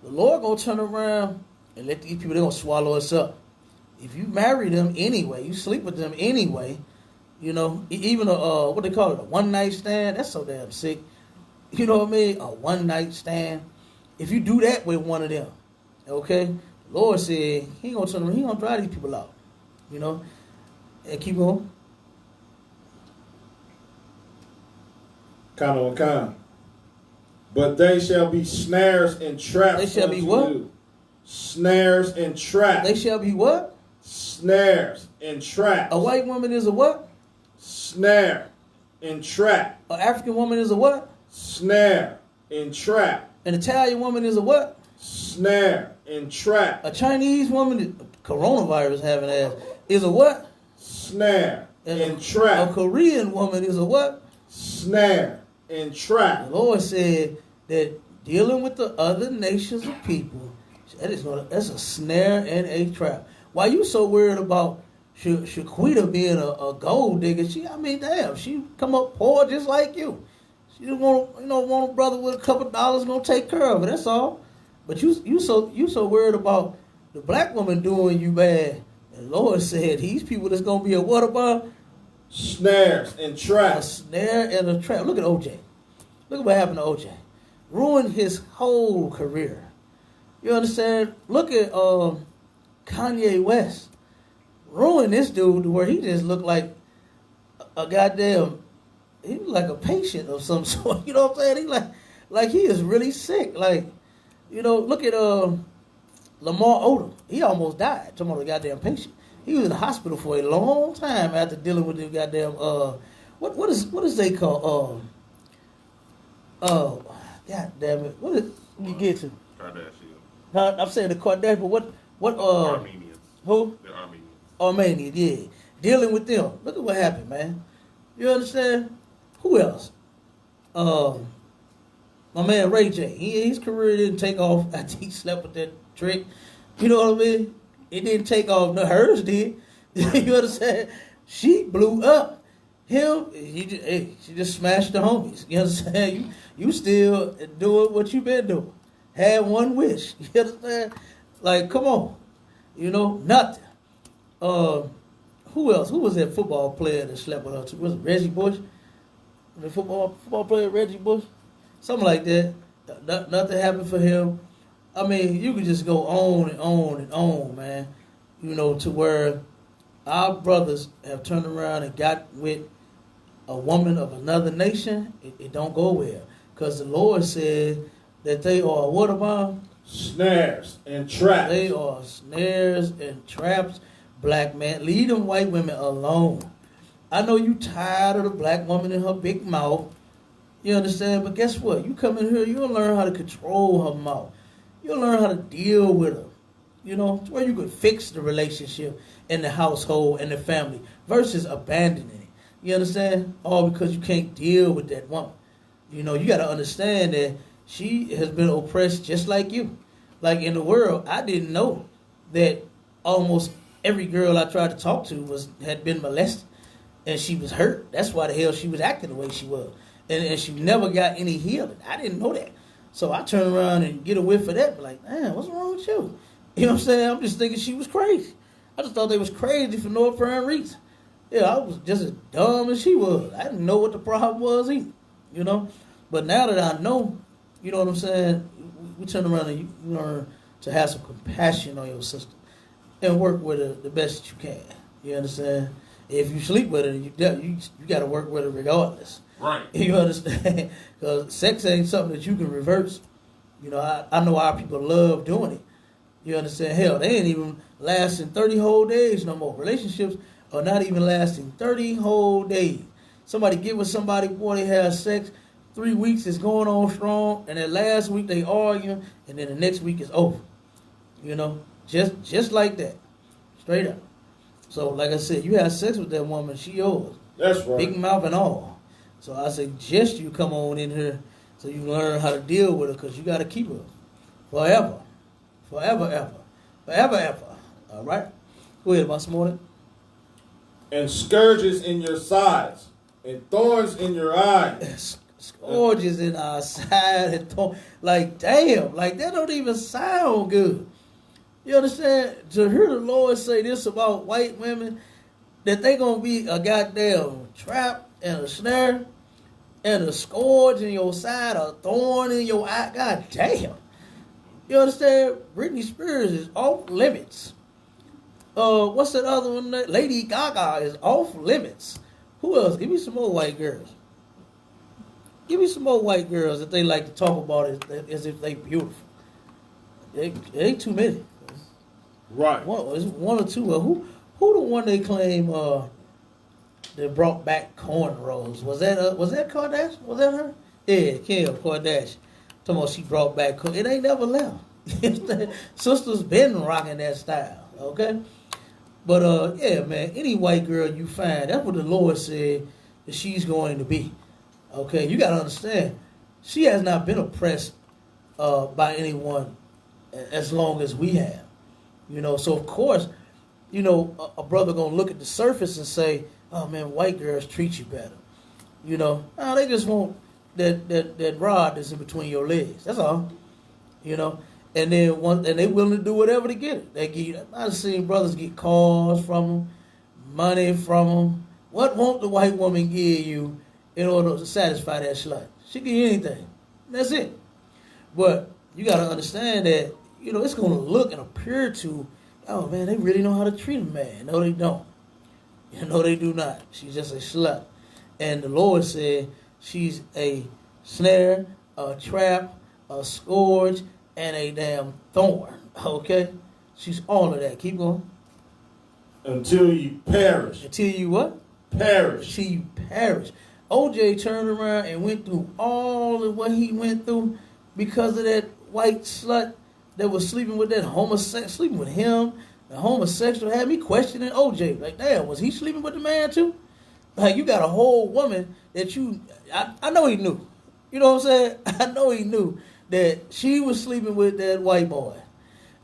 The Lord gonna turn around and let these people, they're gonna swallow us up. If you marry them anyway, you sleep with them anyway, you know, even what they call it, a one-night stand, that's so damn sick. You know what I mean? A one-night stand. If you do that with one of them, okay, the Lord said he ain't gonna turn around, he gonna drive these people out, you know, and keep going. Kind. But they shall be snares and traps. They shall be what? You. Snares and traps. They shall be what? Snares and traps. A white woman is a what? Snare and trap. An African woman is a what? Snare and trap. An Italian woman is a what? Snare and trap. A Chinese woman, coronavirus having ass, is a what? Snare and trap. A Korean woman is a what? Snare and trap. The Lord said that dealing with the other nations of people, that's a snare and a trap. Why you so worried about Shaquita being a gold digger? She come up poor just like you. She just want a brother with a couple dollars gonna take care of her. That's all. But you so worried about the black woman doing you bad. And the Lord said these people that's gonna be a what about? Snares and traps. A snare and a trap. Look at OJ. Look at what happened to OJ. Ruined his whole career. You understand? Look at Kanye West. Ruined this dude to where he just looked like a goddamn, he looked like a patient of some sort. You know what I'm saying? He like he is really sick. Like, you know, look at Lamar Odom. He almost died. Talking about a goddamn patient. He was in the hospital for a long time after dealing with the goddamn what is they call god damn it, what is you get to? Kardashian. I'm saying the Kardashian, but what Armenians. Who? The Armenians. Armenians, yeah. Dealing with them. Look at what happened, man. You understand? Who else? My man Ray J. His career didn't take off after he slept with that trick. You know what I mean? It didn't take off. No, hers did. You understand? She blew up. Him, she just smashed the homies. You understand? You still doing what you been doing. Had one wish. You understand? Like, come on. You know, nothing. Who else? Who was that football player that slept with her too? Was it Reggie Bush? The football player Reggie Bush? Something like that. Nothing happened for him. I mean, you could just go on and on and on, man. You know, to where our brothers have turned around and got with a woman of another nation. It don't go well. Because the Lord said that they are what about? Snares and traps. They are snares and traps. Black man, leave them white women alone. I know you tired of the black woman in her big mouth. You understand? But guess what? You come in here, you'll learn how to control her mouth. You'll learn how to deal with her. You know, to where you could fix the relationship in the household and the family versus abandoning it. You understand? All because you can't deal with that woman. You know, you got to understand that she has been oppressed just like you. Like in the world, I didn't know that almost every girl I tried to talk to had been molested and she was hurt. That's why the hell she was acting the way she was. And she never got any healing. I didn't know that. So I turn around and get a whiff of that, be like, man, what's wrong with you? You know what I'm saying? I'm just thinking she was crazy. I just thought they was crazy for no apparent reason. Yeah, I was just as dumb as she was. I didn't know what the problem was either, you know? But now that I know, you know what I'm saying, we turn around and you learn to have some compassion on your sister and work with her the best that you can. You understand? If you sleep with her, you got to work with her regardless. Right. You understand? Because sex ain't something that you can reverse. You know, I know our people love doing it. You understand? Hell, they ain't even lasting 30 whole days no more. Relationships are not even lasting 30 whole days. Somebody get with somebody before they have sex, 3 weeks is going on strong, and then last week they argue, and then the next week is over. You know, just like that. Straight up. So, like I said, you have sex with that woman, she yours. That's right. Big mouth and all. So I suggest you come on in here so you can learn how to deal with her, because you got to keep her forever. Forever, ever. Forever, ever. All right? Go ahead, Boss Morning. And scourges in your sides, and thorns in your eyes. Scourges in our side, and like, damn, like that don't even sound good. You understand? To hear the Lord say this about white women, that they gonna be a goddamn trap and a snare and a scourge in your side, a thorn in your eye. God damn. You understand? Britney Spears is off limits. What's that other one? Lady Gaga is off limits. Who else? Give me some more white girls. Give me some more white girls that they like to talk about as if they beautiful. It ain't too many. Right. It's one or two. Who the one they claim that brought back cornrows? Was that Kardashian? Was that her? Yeah, Kim Kardashian. Talking about she brought back. It ain't never left. Sisters been rocking that style. Okay. But yeah, man. Any white girl you find, that's what the Lord said that she's going to be. Okay. You gotta understand, she has not been oppressed by anyone as long as we have. You know, so of course, you know, a brother gonna look at the surface and say, "Oh man, white girls treat you better." You know, no, they just want that rod that's in between your legs. That's all. You know, and then they willing to do whatever to get it. They get. I've seen brothers get cars from them, money from them. What won't the white woman give you in order to satisfy that slut? She give you anything. That's it. But you got to understand that, you know, it's going to look and appear to, oh man, they really know how to treat a man. No, they don't. No, they do not. She's just a slut. And the Lord said she's a snare, a trap, a scourge, and a damn thorn. Okay? She's all of that. Keep going. Until you perish. Until you what? Perish. Until you perish. OJ turned around and went through all of what he went through because of that white slut that was sleeping with that homosexual, sleeping with him. The homosexual had me questioning OJ. Like, damn, was he sleeping with the man too? Like, you got a whole woman that I know he knew. You know what I'm saying? I know he knew that she was sleeping with that white boy.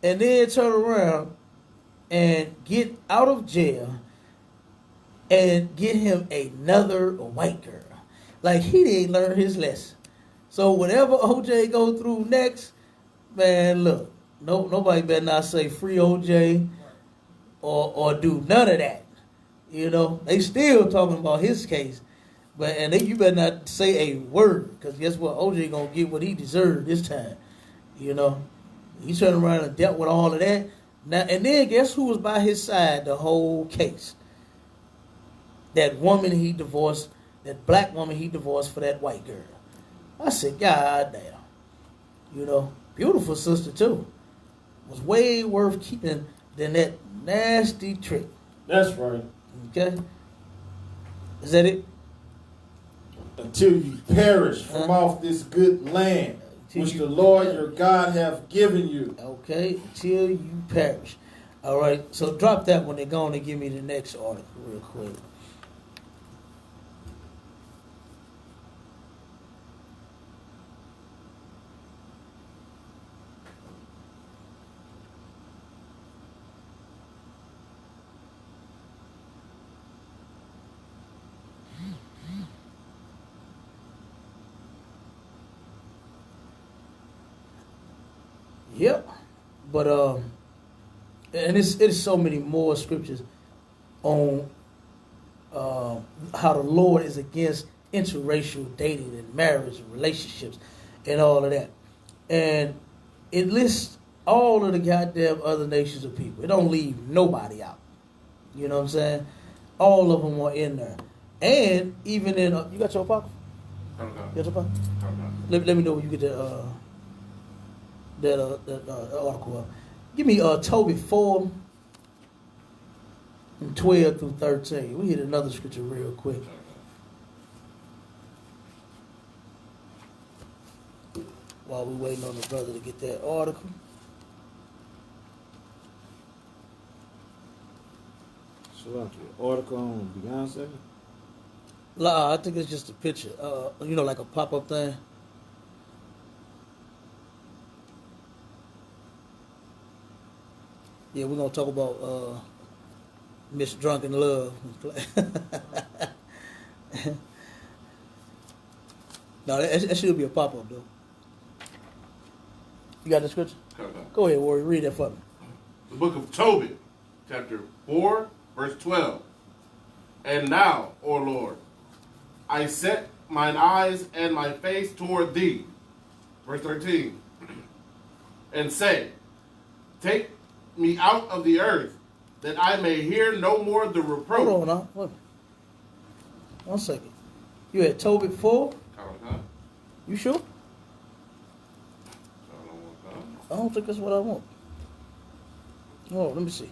And then turn around and get out of jail and get him another white girl. Like, he didn't learn his lesson. So whatever OJ go through next, man, look, nobody better not say free OJ or do none of that. You know, they still talking about his case, but you better not say a word, because guess what? OJ gonna get what he deserved this time. You know, he turned around and dealt with all of that. Now and then, guess who was by his side the whole case? That woman he divorced, that black woman he divorced for that white girl. I said, God damn. You know, beautiful sister too. Was way worth keeping than that nasty trick. That's right. Okay? Is that it? until you perish from off this good land, which the Lord your God hath given you. Okay, until you perish. All right, so drop that one and go on and give me the next article real quick. Yep, but and it's so many more scriptures on how the Lord is against interracial dating and marriage and relationships and all of that, and it lists all of the goddamn other nations of people. It don't leave nobody out. You know what I'm saying? All of them are in there, and even in you got your apocrypha? You got your apocrypha? Let me know when you get that article up. Give me Tobit 4 and 12 through 13. We hit another scripture real quick. While we waiting on the brother to get that article. So like the article on Beyonce? Nah, I think it's just a picture. Like a pop-up thing. Yeah, we're gonna talk about Miss Drunken Love. No, that should be a pop-up though. You got the scripture? Okay. Go ahead, Warrior. Read that for me. The book of Tobit, chapter 4, verse 12. And now, O Lord, I set mine eyes and my face toward thee. Verse 13. And say, take me out of the earth, that I may hear no more the reproach. Hold on now. Wait. 1 second. You at Tobit 4? You sure? I don't think that's what I want. Oh, let me see.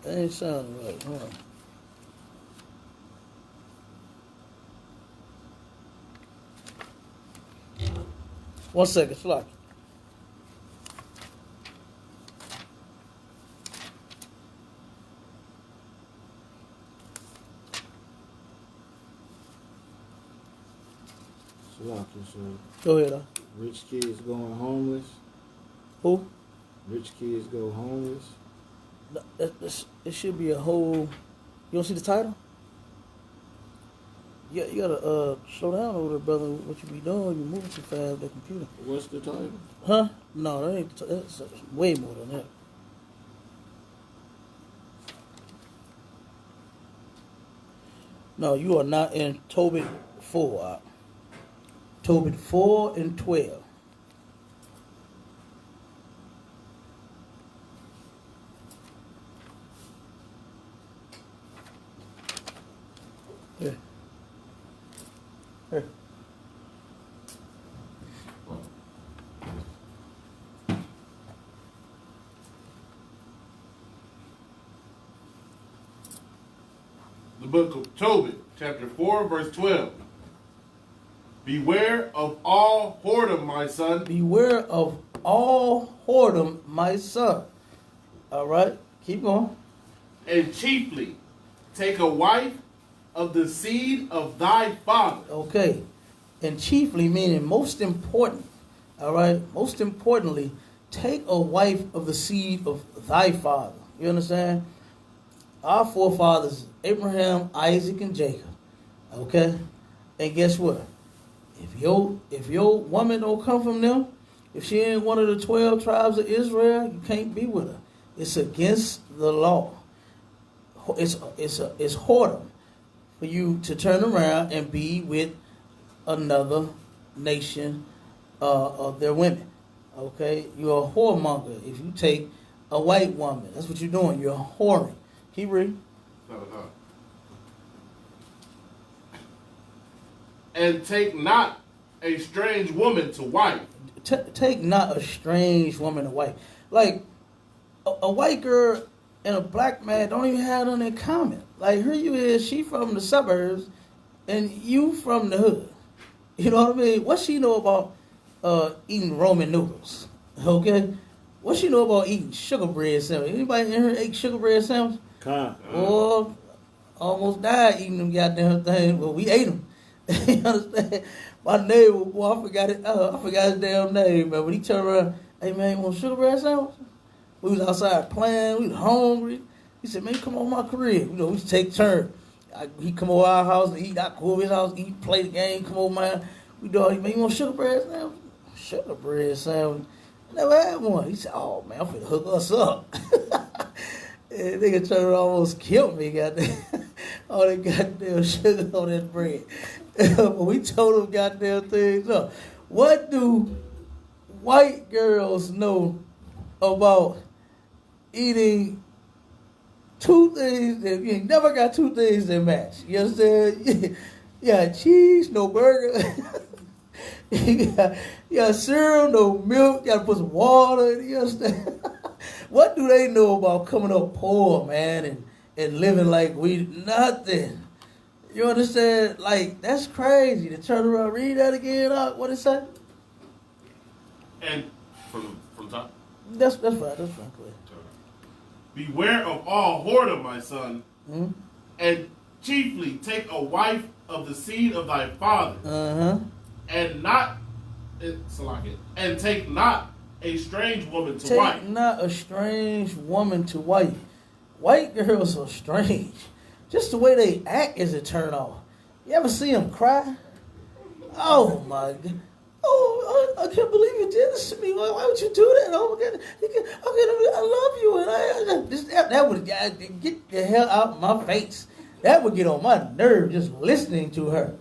That ain't sounding right. Hold on. One second, Slocky. So Go ahead, rich kids going homeless. Who? Rich kids go homeless. It should be a whole. You don't see the title? Yeah, you gotta slow down over there, brother. What you be doing? You moving too fast with that computer. What's the title? Huh? No, that ain't. That's way more than that. No, you are not in Tobit 4. Tobit 4 and 12. Here. Here. The book of Tobit, chapter 4, verse 12. Beware of all whoredom, my son. Beware of all whoredom, my son. All right, keep going. And chiefly take a wife of the seed of thy father. Okay, and chiefly meaning most important. All right, most importantly, take a wife of the seed of thy father. You understand? Our forefathers, Abraham, Isaac, and Jacob. Okay, and guess what? If your woman don't come from them, if she ain't one of the 12 tribes of Israel, you can't be with her. It's against the law. It's whoredom for you to turn around and be with another nation of their women. Okay, you're a whoremonger if you take a white woman. That's what you're doing. You're whoring. Keep reading. And take not a strange woman to wife. Take not a strange woman to wife. Like, a white girl and a black man don't even have nothing in common. Like here you is, she from the suburbs, and you from the hood. You know what I mean? What she know about eating Roman noodles? Okay, what she know about eating sugar bread sandwich? Anybody in here ate sugar bread sandwich? Or almost died eating them goddamn things, but we ate them. You understand? My neighbor, boy, I forgot his damn name, man. When he turned around, hey man, you want sugar bread sandwich? We was outside playing, we was hungry. He said, man, you come over my crib. You know, we used to take turns. He come over our house and eat, I come over his house, eat, play the game, come over mine. We do all these, man, you want sugar bread sandwich? Sugar bread sandwich? Never had one. He said, oh man, I'm finna hook us up. And nigga turned around almost killed me, goddamn. All that goddamn sugar on that bread. But we told them goddamn things up. What do white girls know about eating two things that you ain't never got two things that match? You understand? Yeah, cheese, no burger. you got cereal, no milk. You got to put some water in it. You understand? What do they know about coming up poor, man, and living like we nothing? You understand? Like, that's crazy. To turn around, read that again. What it say? And from top. That's fine. That's fine. Go ahead. Beware of all whoredom, my son, Mm-hmm. and chiefly take a wife of the seed of thy father, and take not a strange woman to wife. Take not a strange woman to wife. White girls are strange. Just the way they act is a turn off. You ever see them cry? Oh my God. Oh, I can't believe you did this to me. Why would you do that? Oh my God. I love you. And that would get the hell out of my face. That would get on my nerve just listening to her.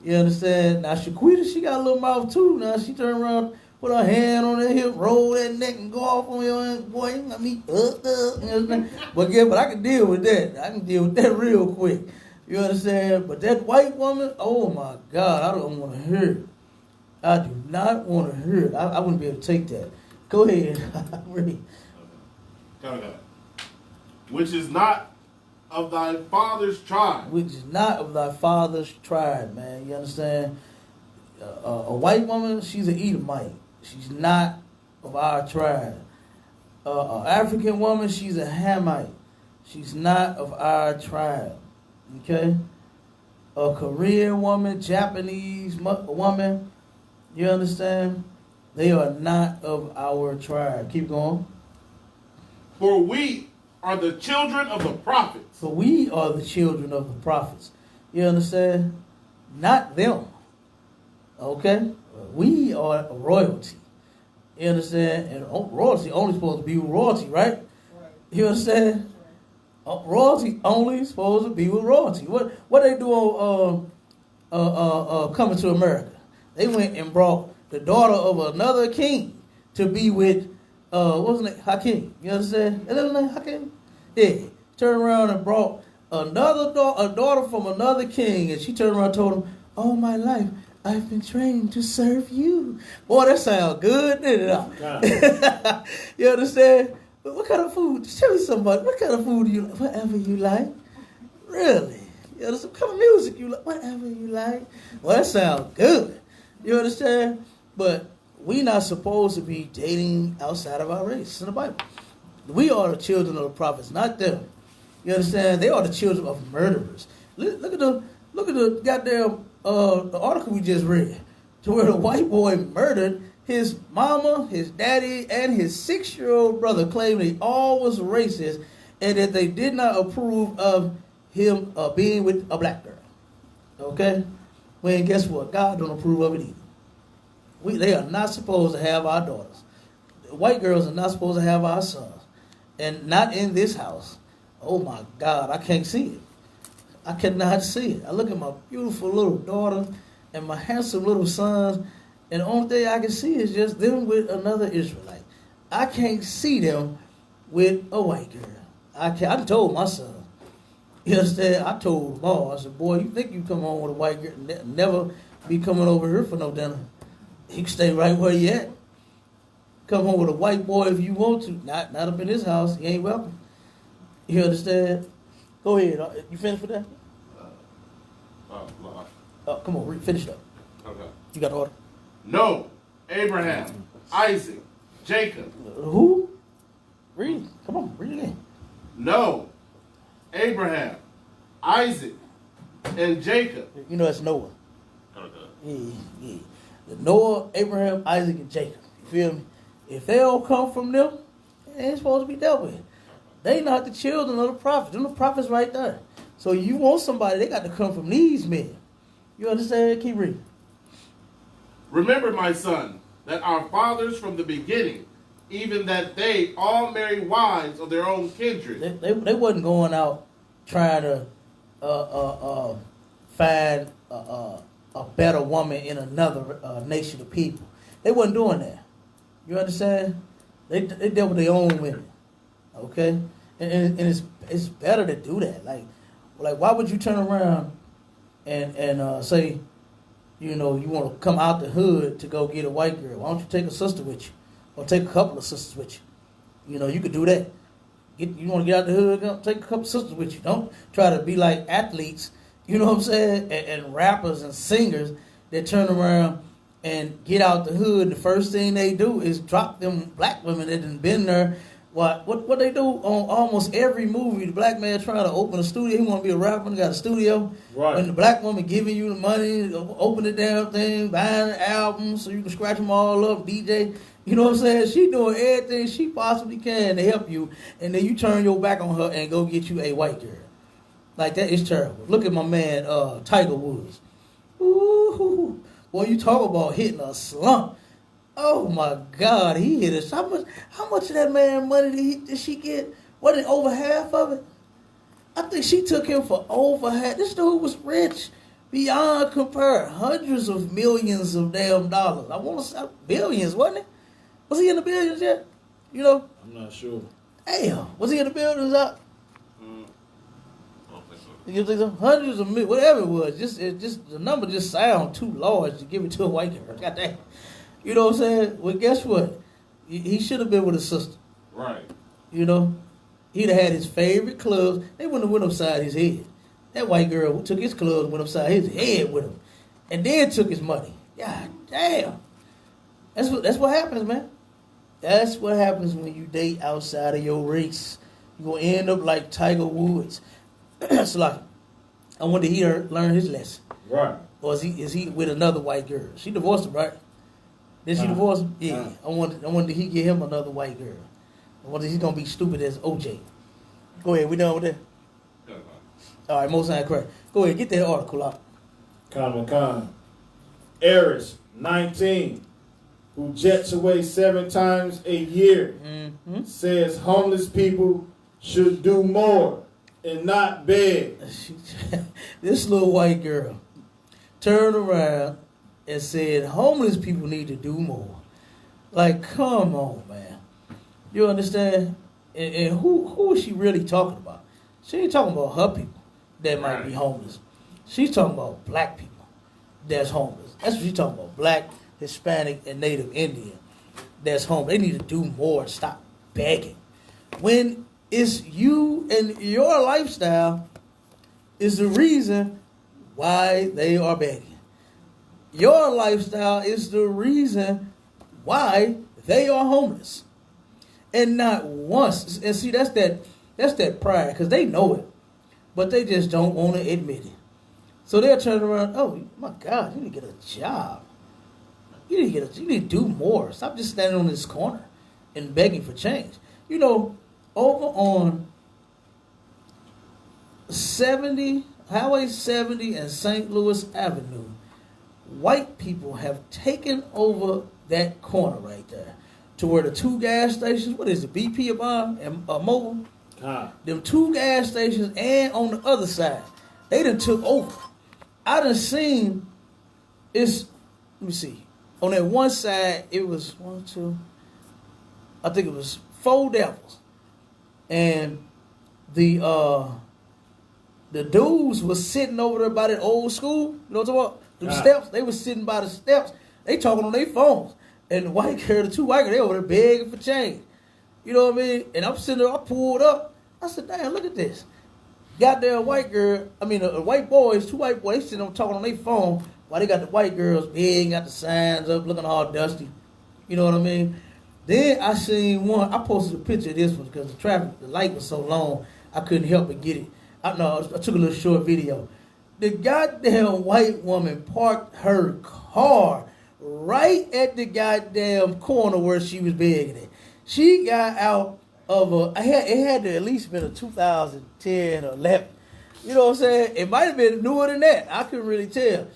You understand? Now Shaquita, she got a little mouth too. Now she turn around, put her hand on that hip, roll that neck, and go off on your hand. Boy, you got me you understand? But I can deal with that. I can deal with that real quick. You understand? But that white woman, oh my God, I don't want to hear it. I do not want to hear it. I wouldn't be able to take that. Go ahead. Really. Which is not of thy father's tribe. Which is not of thy father's tribe, man. You understand? A white woman, she's an Edomite. She's not of our tribe. An African woman, she's a Hamite. She's not of our tribe. Okay? A Korean woman, Japanese woman, you understand? They are not of our tribe. Keep going. For we are the children of the prophets. For we are the children of the prophets. You understand? Not them. Okay? We are royalty. You understand? And royalty only supposed to be with royalty, right? You understand? Royalty only supposed to be with royalty. What they do on Coming to America? They went and brought the daughter of another king to be with what's his name? Hakeem. You understand? Is that his name? Hakeem? Yeah. Turned around and brought a daughter from another king, and she turned around and told him, all my life I've been trained to serve you. Boy, that sounds good, didn't it? You understand? But what kind of food? Tell me somebody. What kind of food do you like? Whatever you like. Really? You understand? What kind of music you like? Whatever you like. Well, that sounds good. You understand? But we not supposed to be dating outside of our race in the Bible. We are the children of the prophets, not them. You understand? They are the children of murderers. Look at the goddamn the article we just read, to where the white boy murdered his mama, his daddy, and his 6-year-old brother, claiming they all was racist and that they did not approve of him being with a black girl. Okay? Well, guess what? God don't approve of it either. They are not supposed to have our daughters. White girls are not supposed to have our sons. And not in this house. Oh my God, I can't see it. I cannot see it. I look at my beautiful little daughter and my handsome little sons, and the only thing I can see is just them with another Israelite. I can't see them with a white girl. I told my son. You understand? I told them all. I said, boy, you think you come home with a white girl, never be coming over here for no dinner. You can stay right where you at. Come home with a white boy if you want to. Not up in this house. He ain't welcome. You understand? Go ahead. You finished with that? No. Come on, finish it up. Okay. You got the order? No, Abraham, Isaac, Jacob. Who? Read. Come on, read it in. No, Abraham, Isaac, and Jacob. You know that's Noah. Okay. Yeah. Noah, Abraham, Isaac, and Jacob. You feel me? If they all come from them, they ain't supposed to be dealt with. They not the children of the prophets. Them the prophets right there. So you want somebody, they got to come from these men. You understand? Keep reading. Remember, my son, that our fathers from the beginning, even that they all married wives of their own kindred. They wasn't going out trying to find a better woman in another nation of people. They wasn't doing that. You understand? They dealt with their own women. Okay? And it's better to do that. Like why would you turn around and say, you know, you want to come out the hood to go get a white girl? Why don't you take a sister with you? Or take a couple of sisters with you? You know, you could do that. You want to get out the hood, take a couple of sisters with you. Don't try to be like athletes, you know what I'm saying, and rappers and singers that turn around and get out the hood. The first thing they do is drop them black women that done been there. What they do on almost every movie, the black man trying to open a studio, he want to be a rapper, got a studio. Right. And the black woman giving you the money, open the damn thing, buying the album so you can scratch them all up, DJ. You know what I'm saying? She doing everything she possibly can to help you, and then you turn your back on her and go get you a white girl. Like, that is terrible. Look at my man, Tiger Woods. Ooh, boy, you talk about hitting a slump. Oh my God, he hit us. How much of that man money did she get? What, over half of it? I think she took him for over half. This dude was rich beyond compare. Hundreds of millions of damn dollars. I want to say billions, wasn't it? Was he in the billions yet? You know? I'm not sure. Damn, was he in the billions up? I don't think so. You think so? Hundreds of millions, whatever it was. Just the number just sound too large to give it to a white girl. God damn. You know what I'm saying? Well, guess what? He should have been with his sister. Right. You know? He'd have had his favorite clubs. They wouldn't have went upside his head. That white girl took his clubs and went upside his head with him. And then took his money. God damn. That's what happens, man. That's what happens when you date outside of your race. You're going to end up like Tiger Woods. It's like, I wonder if he learned his lesson. Right. Or is he with another white girl? She divorced him, right? Did she divorce him? Yeah. I wonder if he get him another white girl. I wonder if he's going to be stupid as OJ. Go ahead, we done with that? All right, most time correct. Go ahead, get that article out. Common. Eris, 19, who jets away 7 times a year, says homeless people should do more and not beg. This little white girl turned around and said homeless people need to do more. Like, come on, man. You understand? And who is she really talking about? She ain't talking about her people that might be homeless. She's talking about black people that's homeless. That's what she's talking about. Black, Hispanic, and Native Indian that's homeless. They need to do more and stop begging. When it's you and your lifestyle is the reason why they are begging. Your lifestyle is the reason why they are homeless. And not once. And see, that's that pride, because they know it. But they just don't want to admit it. So they'll turn around, oh my God, you need to get a job. You need to do more. Stop just standing on this corner and begging for change. You know, over on Highway 70 and St. Louis Avenue, white people have taken over that corner right there to where the 2 gas stations, what is it, BP and Mobile? Them 2 gas stations, and on the other side, they done took over. I done seen, let me see, on that one side, it was 4 devils. And the dudes was sitting over there by that old school, you know what I'm talking about? Them steps, they was sitting by the steps, they talking on their phones. And the 2 white girls, they over there begging for change. You know what I mean? And I'm sitting there, I pulled up, I said, damn, look at this. Goddamn white girl, white boys, two white boys, they sitting on talking on their phone while they got the white girls big, got the signs up, looking all dusty. You know what I mean? Then I seen one, I posted a picture of this one because the light was so long, I couldn't help but get it. I took a little short video. The goddamn white woman parked her car right at the goddamn corner where she was begging it. She got out of it had to at least been a 2010 or 11. You know what I'm saying? It might have been newer than that. I couldn't really tell.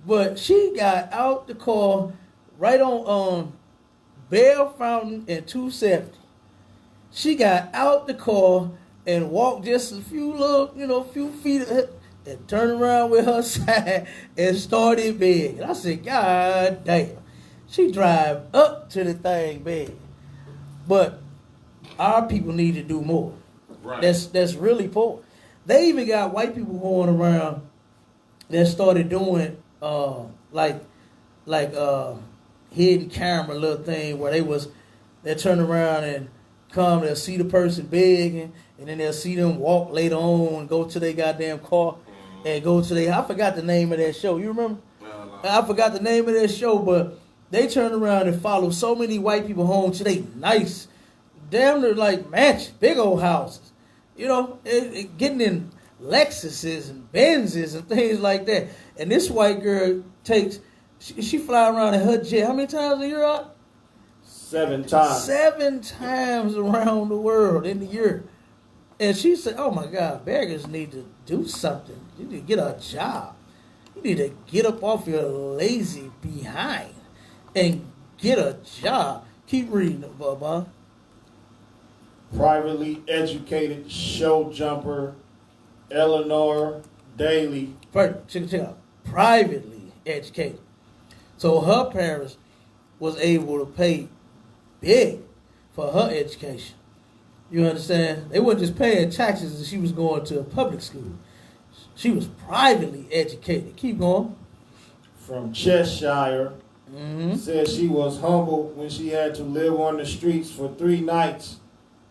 But she got out the car right on Bell Fountain and 270. She got out the car and walked just a few feet and turned around with her side and started begging. I said, God damn. She drive up to the thing begging. But our people need to do more. Right. That's really poor. They even got white people going around that started doing hidden camera little thing where they turn around and they'll see the person begging, and then they'll see them walk later on and go to their goddamn car and go to I forgot the name of that show. You remember? I forgot the name of that show, but they turn around and follow so many white people home to they nice, damn near like mansions, big old houses. You know, getting in Lexuses and Benzes and things like that. And this white girl she fly around in her jet. How many times a year out? 7 times. 7 times around the world in the year. And she said, oh my God, beggars need to do something. You need to get a job. You need to get up off your lazy behind and get a job. Keep reading it, Bubba. Privately educated show jumper Eleanor Daly. Check it out. Privately educated. So her parents was able to pay big for her education. You understand? They weren't just paying taxes and she was going to a public school. She was privately educated. Keep going. From Cheshire. Said she was humbled when she had to live on the streets for 3 nights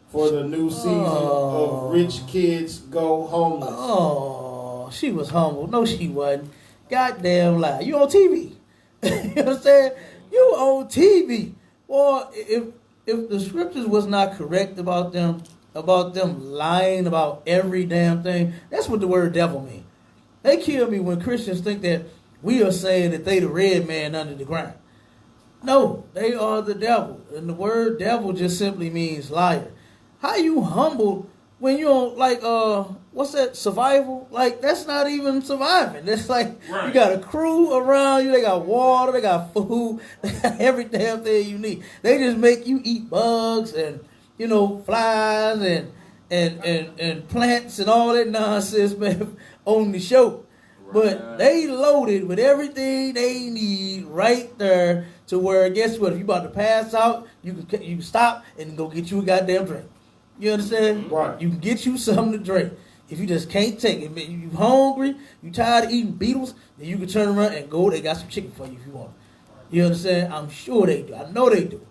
for the new season of Rich Kids Go Homeless. Oh, she was humbled. No, she wasn't. Goddamn lie. You on TV. You know what I'm saying? You on TV. Or if the scriptures was not correct about them lying about every damn thing, that's what the word devil means. They kill me when Christians think that we are saying that they the red man under the ground. No, they are the devil. And the word devil just simply means liar. How you humbled when you don't what's that, survival? Like, that's not even surviving. That's like, right. You got a crew around you, they got water, they got food, they got every damn thing you need. They just make you eat bugs and, flies and plants and all that nonsense, man, on the show. Right. But they loaded with everything they need right there to where, guess what, if you about to pass out, you can stop and go get you a goddamn drink. You understand? Right. You can get you something to drink. If you just can't take it, if you hungry, you tired of eating beetles, then you can turn around and go. They got some chicken for you if you want. You understand? I'm sure they do. I know they do.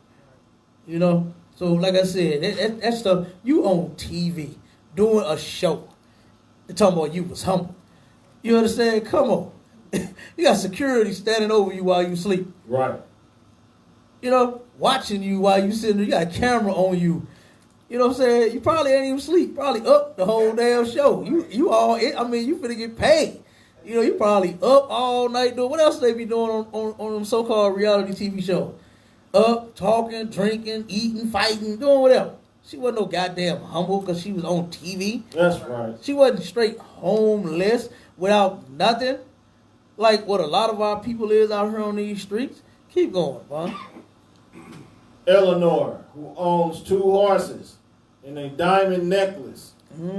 So like I said, that stuff, you on TV doing a show. They're talking about you was humble. You understand? Come on. You got security standing over you while you sleep. Right. Watching you while you sitting there. You got a camera on you. You know what I'm saying? You probably ain't even sleep. Probably up the whole damn show. You finna get paid. You probably up all night doing, what else they be doing on them so-called reality TV shows? Up, talking, drinking, eating, fighting, doing whatever. She wasn't no goddamn humble because she was on TV. That's right. She wasn't straight homeless without nothing like what a lot of our people is out here on these streets. Keep going, man. Eleanor, who owns 2 horses and a diamond necklace,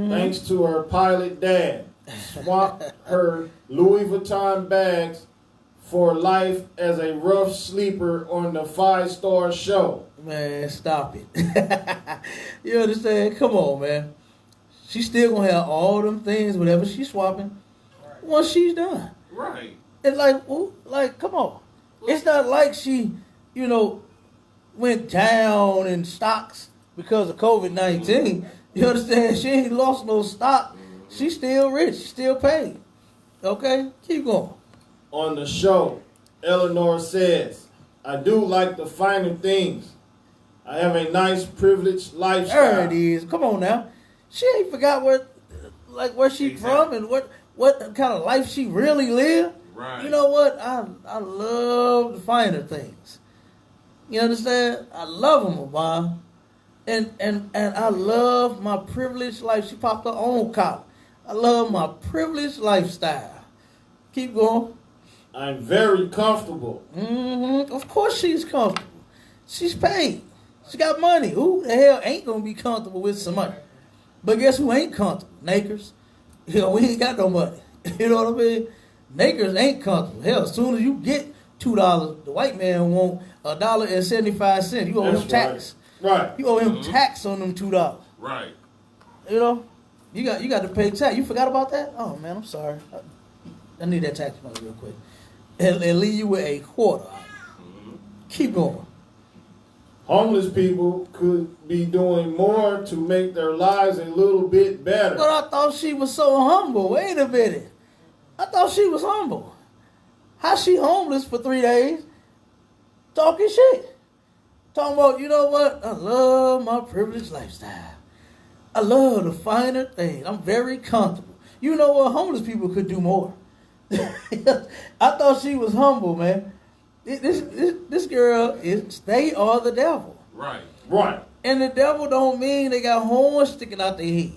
thanks to her pilot dad, swapped her Louis Vuitton bags for life as a rough sleeper on the 5-star show. Man, stop it. You understand? Come on, man. She's still going to have all them things, whatever she's swapping, once she's done. Right. It's like, come on. It's not like she, went down in stocks because of COVID-19. You understand? She ain't lost no stock. She's still rich. She's still paid. Okay? Keep going. On the show, Eleanor says, I do like the finer things. I have a nice, privileged lifestyle. There it is. Come on now. She ain't forgot where she from and what kind of life she really lived. Right. You know what? I love the finer things. You understand? I love them, Obama. And I love my privileged life. She popped her own collar. I love my privileged lifestyle. Keep going. I'm very comfortable. Of course she's comfortable. She's paid. She got money. Who the hell ain't gonna be comfortable with some money? But guess who ain't comfortable? Nakers. You know, we ain't got no money. You know what I mean? Nakers ain't comfortable. Hell, as soon as you get $2, the white man want $1.75. You owe him tax. Right. You owe him tax on them $2. Right. You know? You got to pay tax. You forgot about that? Oh man, I'm sorry. I need that tax money real quick. And leave you with a quarter. Keep going. Homeless people could be doing more to make their lives a little bit better. But I thought she was so humble. Wait a minute. I thought she was humble. How she homeless for 3 days? Talking shit. Talking about, you know what? I love my privileged lifestyle. I love the finer things. I'm very comfortable. You know what? Homeless people could do more. I thought she was humble, man. This girl they are the devil. Right. Right. And the devil don't mean they got horns sticking out their head.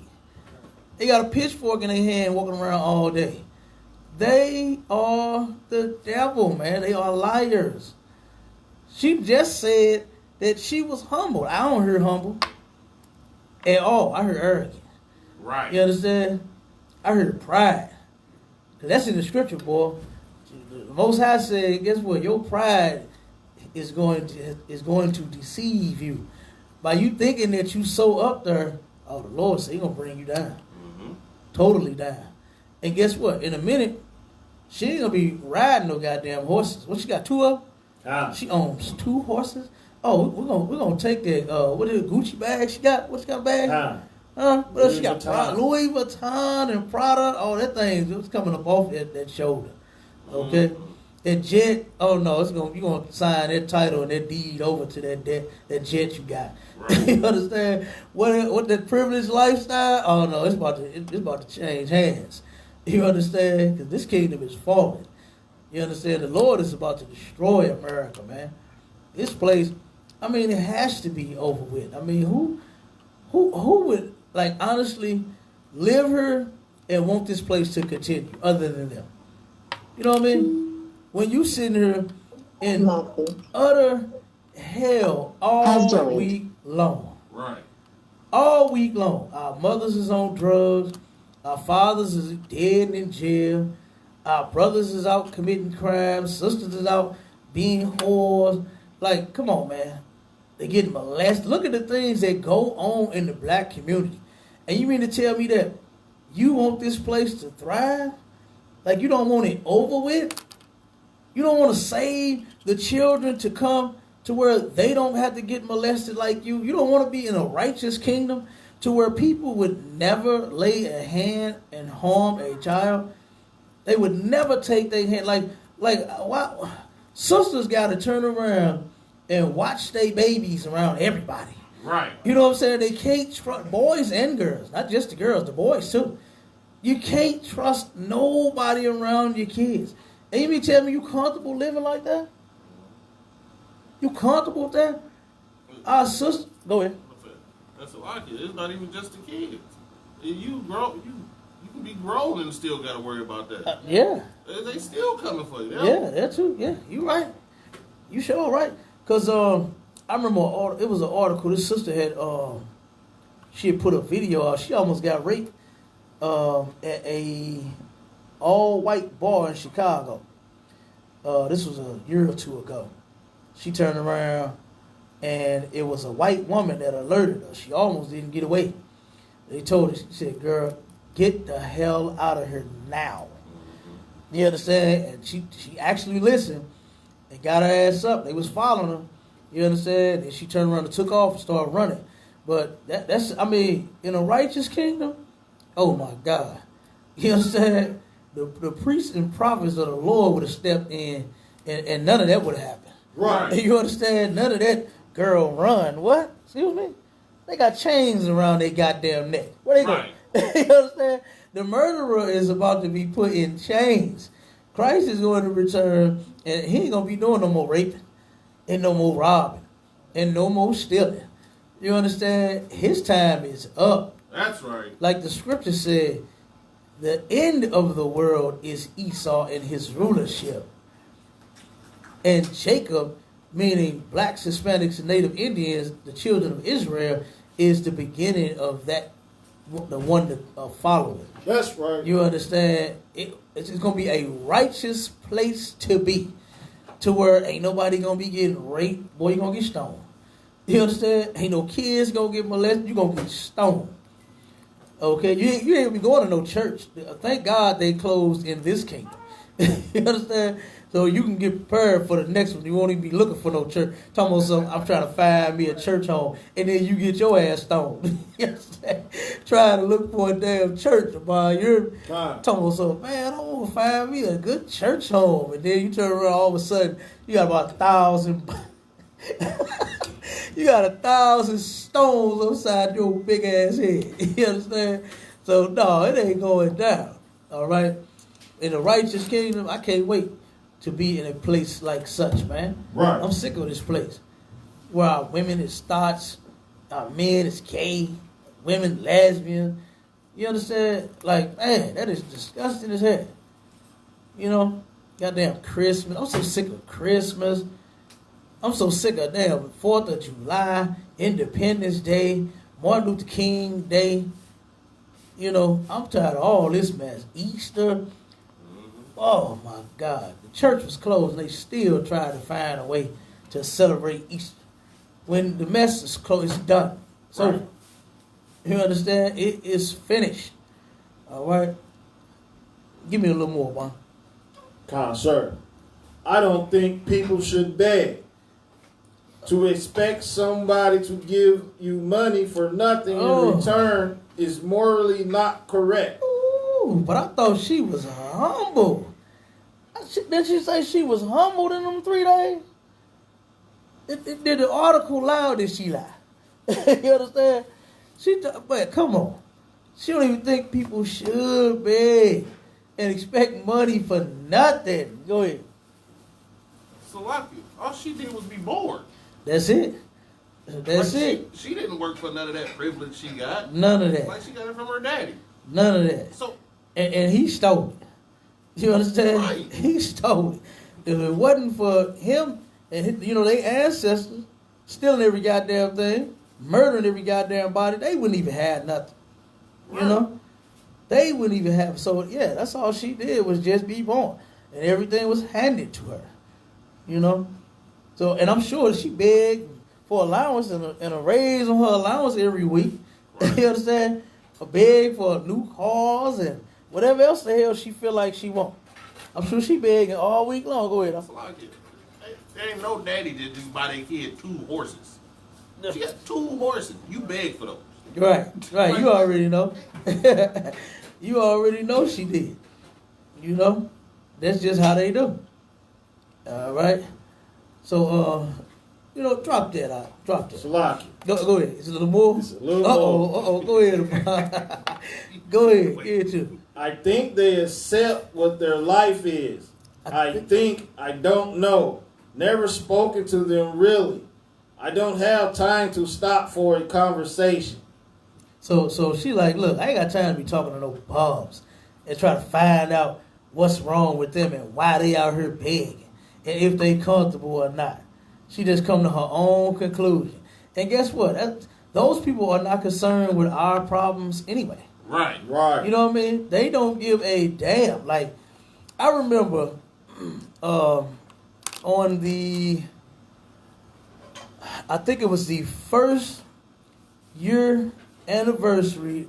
They got a pitchfork in their hand walking around all day. They are the devil, man. They are liars. She just said that she was humble. I don't hear humble at all. I heard arrogant. Right. You understand? I heard pride. Because that's in the scripture, boy. The Most High said, guess what? Your pride is going to deceive you. By you thinking that you so up there, oh, the Lord said He's going to bring you down. Totally down. And guess what? In a minute, she ain't going to be riding no goddamn horses. What, she got 2 of them? She owns 2 horses? Oh, we're gonna take that, what is it, Gucci bag she got? What she got a bag? What else she got? Louis Vuitton and Prada. Oh, that thing was coming up off that shoulder. Okay? That jet, oh no, you're gonna sign that title and that deed over to that jet you got. Right. You understand? What that privileged lifestyle? Oh no, it's about to change hands. You understand? Because this kingdom is falling. You understand? The Lord is about to destroy America, man. This place, I mean, it has to be over with. I mean, who would, like, honestly live here and want this place to continue other than them? You know what I mean? When you sitting here in utter hell all week long. Right. All week long. Our mothers is on drugs. Our fathers is dead and in jail. Our brothers is out committing crimes. Sisters is out being whores. Like, come on, man. They getting molested. Look at the things that go on in the black community. And you mean to tell me that you want this place to thrive? Like, you don't want it over with? You don't want to save the children to come to where they don't have to get molested like you? You don't want to be in a righteous kingdom to where people would never lay a hand and harm a child? They would never take their hand. Like, why? Sisters got to turn around and watch their babies around everybody. Right. You know what I'm saying? They can't trust boys and girls, not just the girls, the boys too. You can't trust nobody around your kids. And you mean tell me you comfortable living like that? You comfortable with that? Our sister, go ahead. That's a lot. It's not even just the kids. You can be grown and still got to worry about that. Yeah. They still coming for you. Yeah, that too. Yeah, you right. You sure right. Because I remember it was an article. This sister had she had put a video out. She almost got raped at a all-white bar in Chicago. This was a year or 2 ago. She turned around, and it was a white woman that alerted her. She almost didn't get away. They told her, she said, girl, get the hell out of here now. You understand? And she actually listened and got her ass up. They was following her. You understand? And she turned around and took off and started running. But that's I mean, in a righteous kingdom, oh my God. You understand? The priests and prophets of the Lord would have stepped in and none of that would have happened. Right. You understand? None of that girl run. What? Excuse me? They got chains around their goddamn neck. Where they Right. going? You understand? The murderer is about to be put in chains. Christ is going to return and he ain't going to be doing no more raping and no more robbing and no more stealing. You understand? His time is up. That's right. Like the scripture said, the end of the world is Esau and his rulership. And Jacob, meaning blacks, Hispanics, and Native Indians, the children of Israel, is the beginning of that, the one to follow it. That's right. You understand? It's going to be a righteous place to be, to where ain't nobody going to be getting raped. Boy, you going to get stoned. You understand? Ain't no kids going to get molested. You going to get stoned. Okay? You ain't be going to no church. Thank God they closed in this kingdom. You understand? So you can get prepared for the next one. You won't even be looking for no church. Talking about something, I'm trying to find me a church home. And then you get your ass stoned. You understand? Trying to look for a damn church. About you're talking about something, man, I want to find me a good church home. And then you turn around, all of a sudden, you got about 1,000. You got 1,000 stones upside your big ass head. You understand? So, no, it ain't going down. All right? In the righteous kingdom, I can't wait to be in a place like such, man. Right. I'm sick of this place where our women is thoughts, our men is gay, women lesbian. You understand? Like, man, that is disgusting as hell. You know, goddamn Christmas. I'm so sick of Christmas. I'm so sick of damn 4th of July, Independence Day, Martin Luther King Day. You know, I'm tired of all this mess. Easter. Oh my God. The church was closed and they still tried to find a way to celebrate Easter. When the mess is closed, it's done. So, Right. You understand? It is finished. All right? Give me a little more, man. Sir, I don't think people should beg. To expect somebody to give you money for nothing in return is morally not correct. Ooh, but I thought she was humble. Did she say she was humbled in them 3 days? Did the article lie or did she lie? You understand? But come on. She don't even think people should beg and expect money for nothing. Go ahead. Salaki, all she did was be bored. That's it. That's Like, it. She didn't work for none of that privilege she got. None of that. Like she got it from her daddy. None of that. So And he stole it. You understand? Right. He stole it. If it wasn't for him and their ancestors stealing every goddamn thing, murdering every goddamn body, they wouldn't even have nothing. You know? They wouldn't even have. So yeah, that's all she did was just be born, and everything was handed to her. You know? So, and I'm sure she begged for allowance and a raise on her allowance every week. Right. You understand? A beg for new cars and whatever else the hell she feel like she want. I'm sure she begging all week long. Go ahead. Salaki, there ain't no daddy that just buy their kid 2 horses. She got 2 horses. You beg for those. Right. You already know. You already know she did. You know? That's just how they do. All right? So, drop that out. Drop that. Salaki. Go ahead. Is it a little more? It's a little more. Go ahead. Go ahead. Give it to me. I think they accept what their life is. I don't know. Never spoken to them really. I don't have time to stop for a conversation. So she like, look, I ain't got time to be talking to no bums and try to find out what's wrong with them and why they out here begging and if they comfortable or not. She just come to her own conclusion. And guess what? Those people are not concerned with our problems anyway. Right. You know what I mean? They don't give a damn. Like, I remember on I think it was the first year anniversary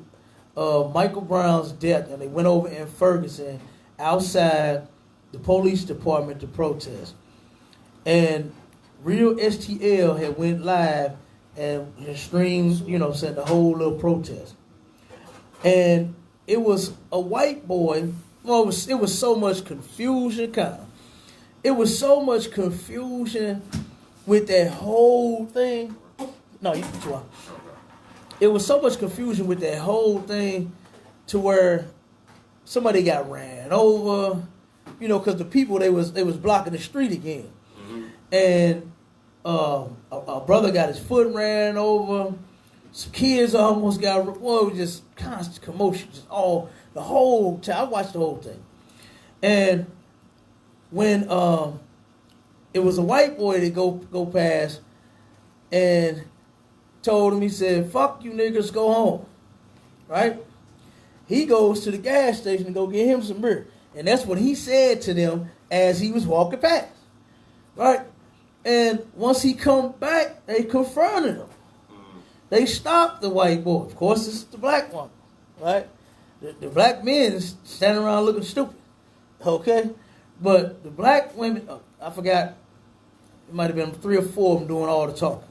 of Michael Brown's death, and they went over in Ferguson outside the police department to protest. And Real STL had went live and the streams, you know, said the whole little protest. And it was a white boy. Well, it was so much confusion, kind of. It was so much confusion with that whole thing. No, you can try. It was so much confusion with that whole thing to where somebody got ran over, you know, because the people they was blocking the street again, and a brother got his foot ran over. Some kids almost got. Well, it was just constant commotion, just all the whole time. I watched the whole thing, and when it was a white boy that go past and told him, he said, "Fuck you niggas, go home." Right? He goes to the gas station to go get him some beer. And that's what he said to them as he was walking past. Right? And once he come back, they confronted him. They stopped the white boy. Of course, it's the black woman. Right? The black men standing around looking stupid. Okay? But the black women, I forgot, it might have been 3 or 4 of them doing all the talking.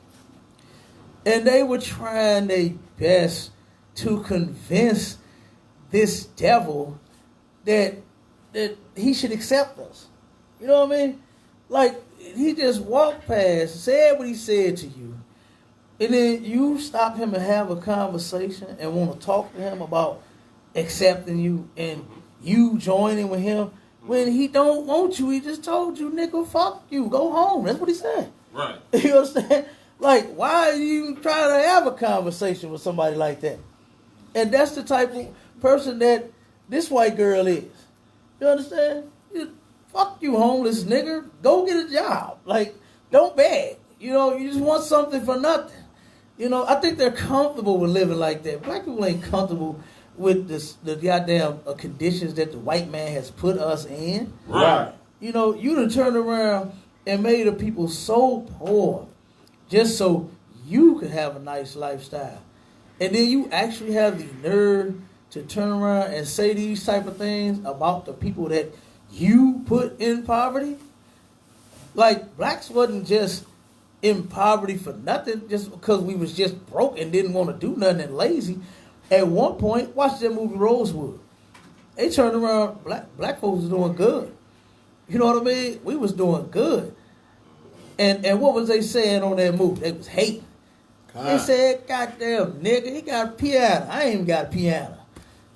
And they were trying their best to convince this devil that he should accept us. You know what I mean? Like, he just walked past, said what he said to you, and then you stop him and have a conversation and want to talk to him about accepting you and you joining with him when he don't want you. He just told you, nigga, fuck you, go home. That's what he said. Right. You understand? Like, why are you trying to have a conversation with somebody like that? And that's the type of person that this white girl is. You understand? Fuck you, homeless nigga. Go get a job. Like, don't beg. You know, you just want something for nothing. You know, I think they're comfortable with living like that. Black people ain't comfortable with the goddamn conditions that the white man has put us in. Right. You know, you done turned around and made the people so poor just so you could have a nice lifestyle. And then you actually have the nerve to turn around and say these type of things about the people that you put in poverty. Like, blacks wasn't just in poverty for nothing just because we was just broke and didn't want to do nothing and lazy. At one point, watch that movie Rosewood. They turned around, black folks was doing good. You know what I mean? We was doing good. And what was they saying on that movie? They was hating. They said, goddamn nigga, he got a piano. I ain't even got a piano.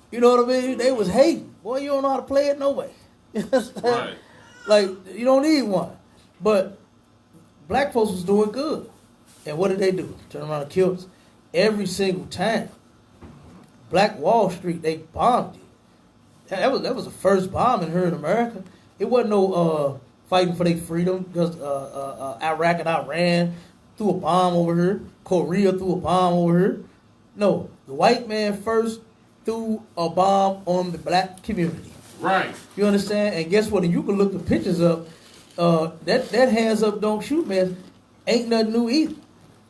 You know what I mean? They was hating. Boy, you don't know how to play it no way. Right. Like, you don't need one. But black folks was doing good. And what did they do? Turn around and kill us. Every single time. Black Wall Street, they bombed it. That was the first bombing here in America. It wasn't no fighting for their freedom because Iraq and Iran threw a bomb over here. Korea threw a bomb over here. No, the white man first threw a bomb on the black community. Right. You understand? And guess what? And you can look the pictures up. That hands up, don't shoot, man, ain't nothing new either.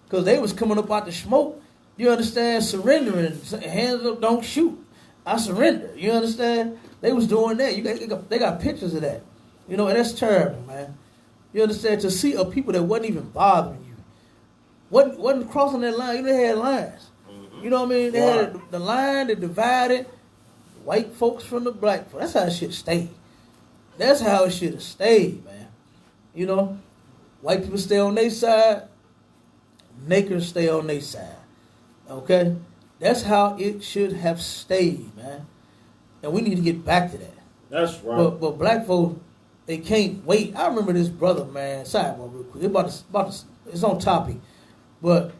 Because they was coming up out the smoke. You understand? Surrendering. Hands up, don't shoot. I surrender. You understand? They was doing that. They got pictures of that. You know, and that's terrible, man. You understand? To see a people that wasn't even bothering you. Wasn't crossing that line. You know, they had lines. You know what I mean? They had the line that divided white folks from the black folks. That's how it should stay. That's how it should have stayed, man. You know, white people stay on their side, niggers stay on their side. Okay? That's how it should have stayed, man. And we need to get back to that. That's right. But black folks, they can't wait. I remember this brother, man. Sidebar real quick. It's on topic. But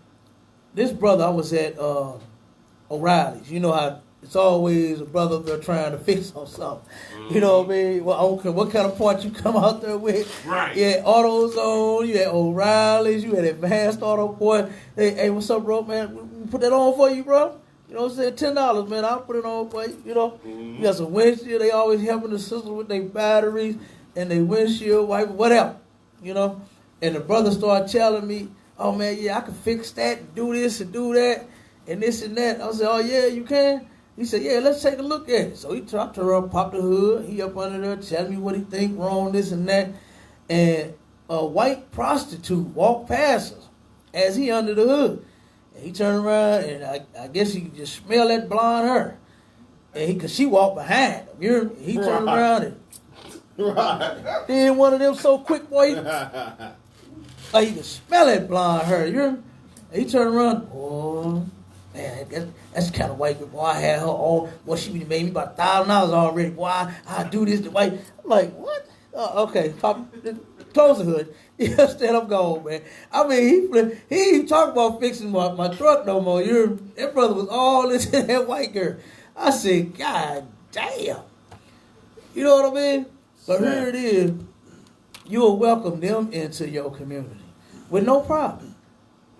this brother, I was at O'Reilly's. You know how it's always a brother they're trying to fix on something. You know what I mean? Well, I don't care what kind of part you come out there with. Right. You had AutoZone, you had O'Reilly's, you had Advanced Auto Boy. Hey, what's up, bro, man? We put that on for you, bro. You know what I'm saying? $10, man. I'll put it on for you. You know? You got some windshield. They always helping the sister with their batteries and their windshield wiper, whatever. You know? And the brother started telling me, oh, man, yeah, I can fix that and do this and do that and this and that. I said, oh, yeah, you can? He said, yeah, let's take a look at it. So he talked to her, popped the hood. He up under there telling me what he think wrong, this and that. And a white prostitute walked past us. as he under the hood. And he turned around, and I guess he could just smell that blonde hair. And cause she walked behind him. He turned around and then one of them so quick, boy. Like you could smell that blonde hair. And he turned around. Oh man, that's the kind of white girl. Boy, I had her on. Boy, she made me about $1,000 already. Boy, I do this to white. I'm like, what? Okay, close the hood. Instead, I'm gone, man. I mean, he ain't talking about fixing my truck no more. That brother was all into that white girl. I said, God damn. You know what I mean? But here it is. You'll welcome them into your community with no problem.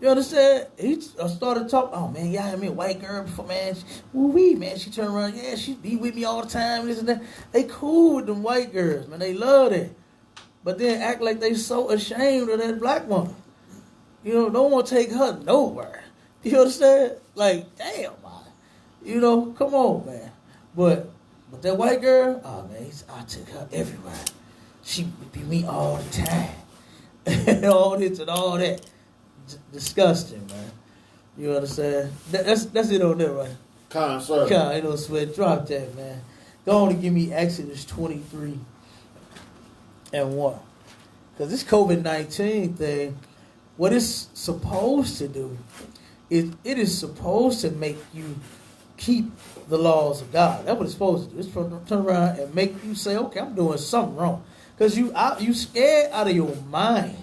You understand? He started talking, oh man, y'all had me a white girl before, man. Man, she turned around, yeah, she be with me all the time, this and that. They cool with them white girls, man. They love it. But then act like they so ashamed of that black woman. You know, don't want to take her nowhere. You understand? Like, damn, man. You know, come on, man. But that white girl, oh man, I took her everywhere. She would be me all the time. And all this and all that. Disgusting, man. You understand? That's it on there, right? Sir. Ain't no sweat. Drop that, man. Go on and give me Exodus 23 and 1. Because this COVID-19 thing, what it's supposed to do is it is supposed to make you keep the laws of God. That's what it's supposed to do. It's supposed to turn around and make you say, okay, I'm doing something wrong. Because you scared out of your mind.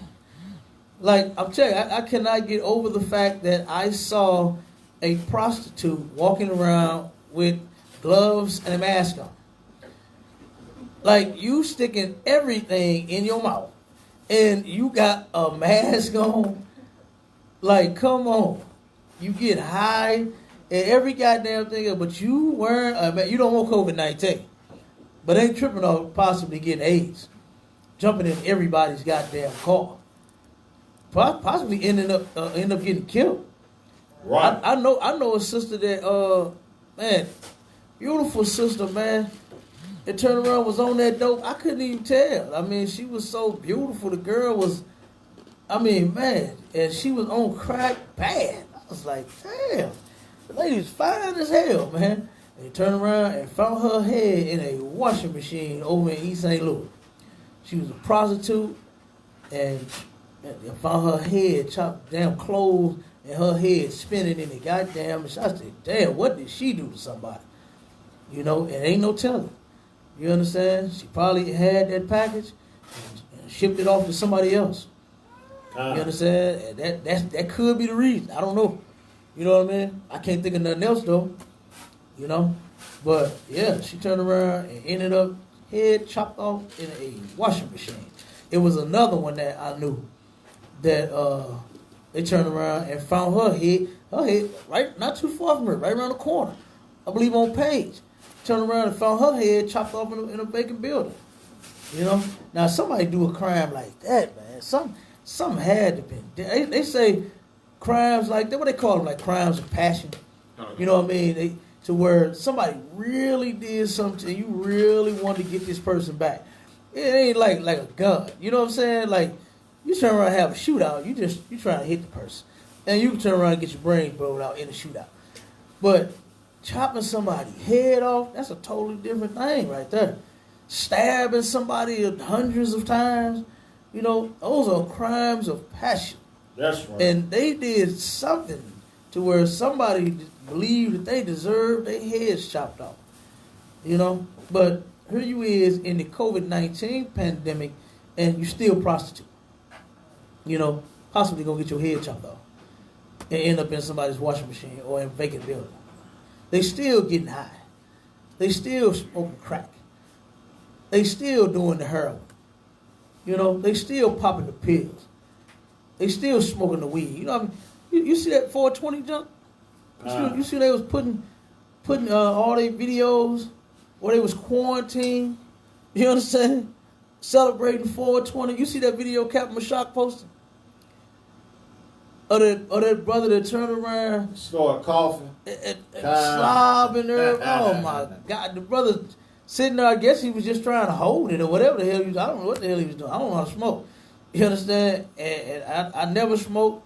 Like, I'm telling you, I cannot get over the fact that I saw a prostitute walking around with gloves and a mask on. Like, you sticking everything in your mouth, and you got a mask on. Like, come on. You get high, and every goddamn thing, but you wearing you don't want COVID-19, but ain't tripping on possibly getting AIDS. Jumping in everybody's goddamn car. Possibly end up getting killed. Right. I know a sister that man, beautiful sister, man. It turned around, was on that dope. I couldn't even tell. I mean, she was so beautiful. The girl was, I mean, man, and she was on crack bad. I was like, damn, the lady's fine as hell, man. And he turned around and found her head in a washing machine over in East St. Louis. She was a prostitute, and found her head chopped, damn clothes, and her head spinning in the goddamn. I said, damn, what did she do to somebody? You know, it ain't no telling. You understand? She probably had that package and shipped it off to somebody else. You understand? And that could be the reason. I don't know. You know what I mean? I can't think of nothing else though. You know? But yeah, she turned around and ended up head chopped off in a washing machine. It was another one that I knew that they turned around and found her head right not too far from her, right around the corner. I believe on Page. Turned around and found her head chopped off in a vacant building. You know? Now somebody do a crime like that, man. Some had to be. They say crimes like that, what they call them, like crimes of passion. You know what I mean? To where somebody really did something and you really want to get this person back. It ain't like a gun. You know what I'm saying? Like, you turn around and have a shootout, you trying to hit the person. And you can turn around and get your brains blown out in a shootout. But chopping somebody's head off, that's a totally different thing right there. Stabbing somebody hundreds of times, you know, those are crimes of passion. That's right. And they did something to where somebody believed that they deserved their heads chopped off. You know? But here you is in the COVID-19 pandemic and you still prostitute. You know, possibly gonna get your head chopped off and end up in somebody's washing machine or in a vacant building. They still getting high. They still smoking crack. They still doing the heroin. You know, they still popping the pills. They still smoking the weed. You know what I mean? You see that 420 junk? You see they was putting all their videos where they was quarantined. You understand? Celebrating 420. You see that video Captain Mashak posted? Or that brother that turned around, started coughing, slobbing there. Oh my God! The brother sitting there. I guess he was just trying to hold it or whatever the hell he was. I don't know what the hell he was doing. I don't know how to smoke. You understand? And I never smoked.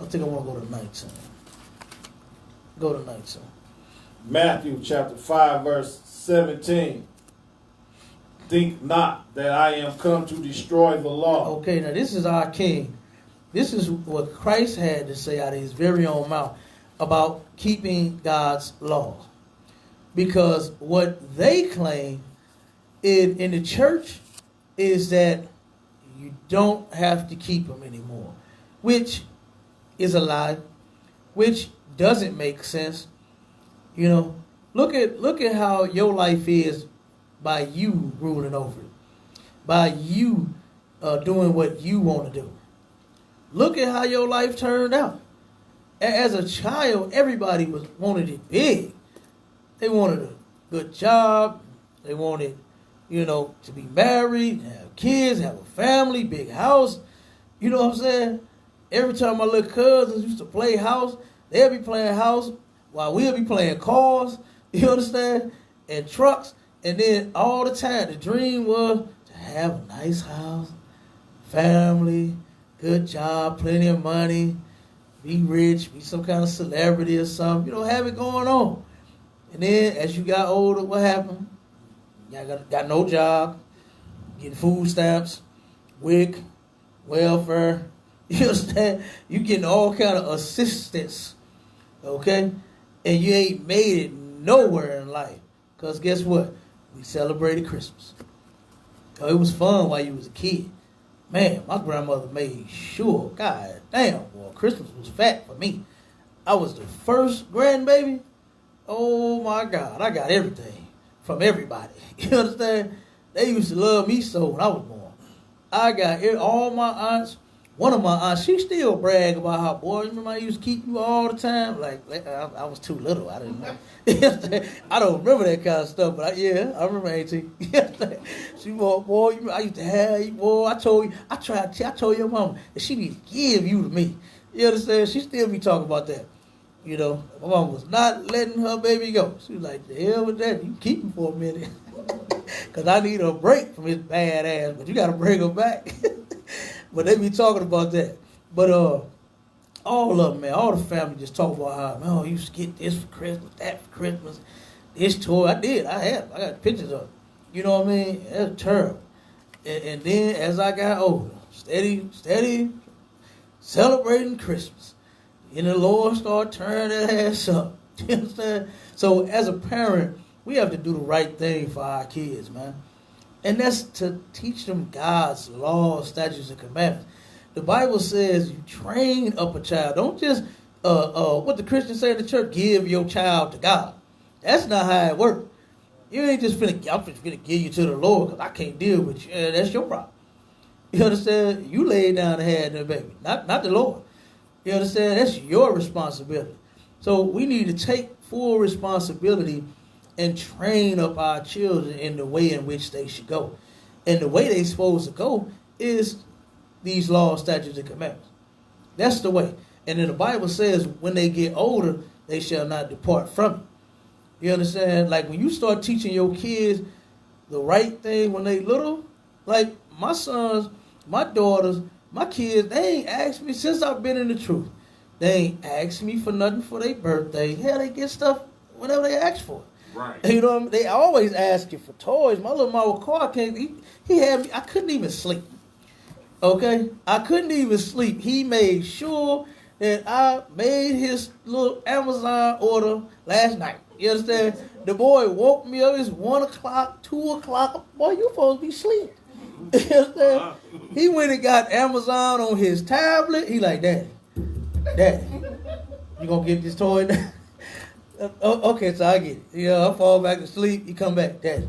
I think I want to go to 19. Go to 19. Matthew chapter 5, verse 17. Think not that I am come to destroy the law. Okay, now this is our king. This is what Christ had to say out of his very own mouth about keeping God's laws. Because what they claim in the church is that you don't have to keep them anymore, which is a lie, which doesn't make sense. You know, look at how your life is by you ruling over it, by you doing what you want to do. Look at how your life turned out. As a child, everybody wanted it big. They wanted a good job. They wanted, to be married, have kids, have a family, big house. You know what I'm saying? Every time my little cousins used to play house, they'll be playing house while we'll be playing cars, you understand, and trucks. And then all the time, the dream was to have a nice house, family, good job, plenty of money, be rich, be some kind of celebrity or something, have it going on. And then as you got older, what happened? You got no job, getting food stamps, WIC, welfare, you understand? You getting all kind of assistance, okay? And you ain't made it nowhere in life. Because guess what? We celebrated Christmas. Oh, it was fun while you was a kid. Man, my grandmother made sure, God damn, boy, Christmas was fat for me. I was the first grandbaby. Oh my God, I got everything from everybody. You understand? They used to love me so when I was born. I got all my aunts. One of my aunts, she still brag about how, boy, you remember I used to keep you all the time? Like I was too little. I didn't know. I don't remember that kind of stuff, but I remember Auntie. She boy, I used to have you, boy. I told your mama that she need to give you to me. You understand? She still be talking about that. My mom was not letting her baby go. She was like, the hell with that. You keep him for a minute. Because I need a break from his bad ass, but you got to bring her back. But they be talking about that. But all of them, man, all the family just talk about how, man, I used to get this for Christmas, that for Christmas, this toy. I did. I got pictures of it. You know what I mean? It was terrible. And then as I got older, steady celebrating Christmas. And the Lord started turning that ass up. You understand? So as a parent, we have to do the right thing for our kids, man. And that's to teach them God's laws, statutes, and commandments. The Bible says you train up a child. Don't just, what the Christians say in the church, give your child to God. That's not how it works. You ain't just I'm just finna give you to the Lord because I can't deal with you. That's your problem. You understand? You lay down and had that baby, not the Lord. You understand? That's your responsibility. So we need to take full responsibility and train up our children in the way in which they should go. And the way they're supposed to go is these laws, statutes, and commandments. That's the way. And then the Bible says when they get older, they shall not depart from it. You understand? Like when you start teaching your kids the right thing when they little, like my sons, my daughters, my kids, they ain't asked me since I've been in the truth. They ain't asked me for nothing for their birthday. Hell, they get stuff whenever they ask for it. Right. You know what I mean? They always ask you for toys. My little Marvel car came. He had me. I couldn't even sleep. Okay? I couldn't even sleep. He made sure that I made his little Amazon order last night. You understand? The boy woke me up. It's 1 o'clock, 2 o'clock. Boy, you supposed to be asleep. You understand? He went and got Amazon on his tablet. He like, Daddy, you gonna get this toy now? Okay, so I get it. I fall back to sleep. He come back, Daddy,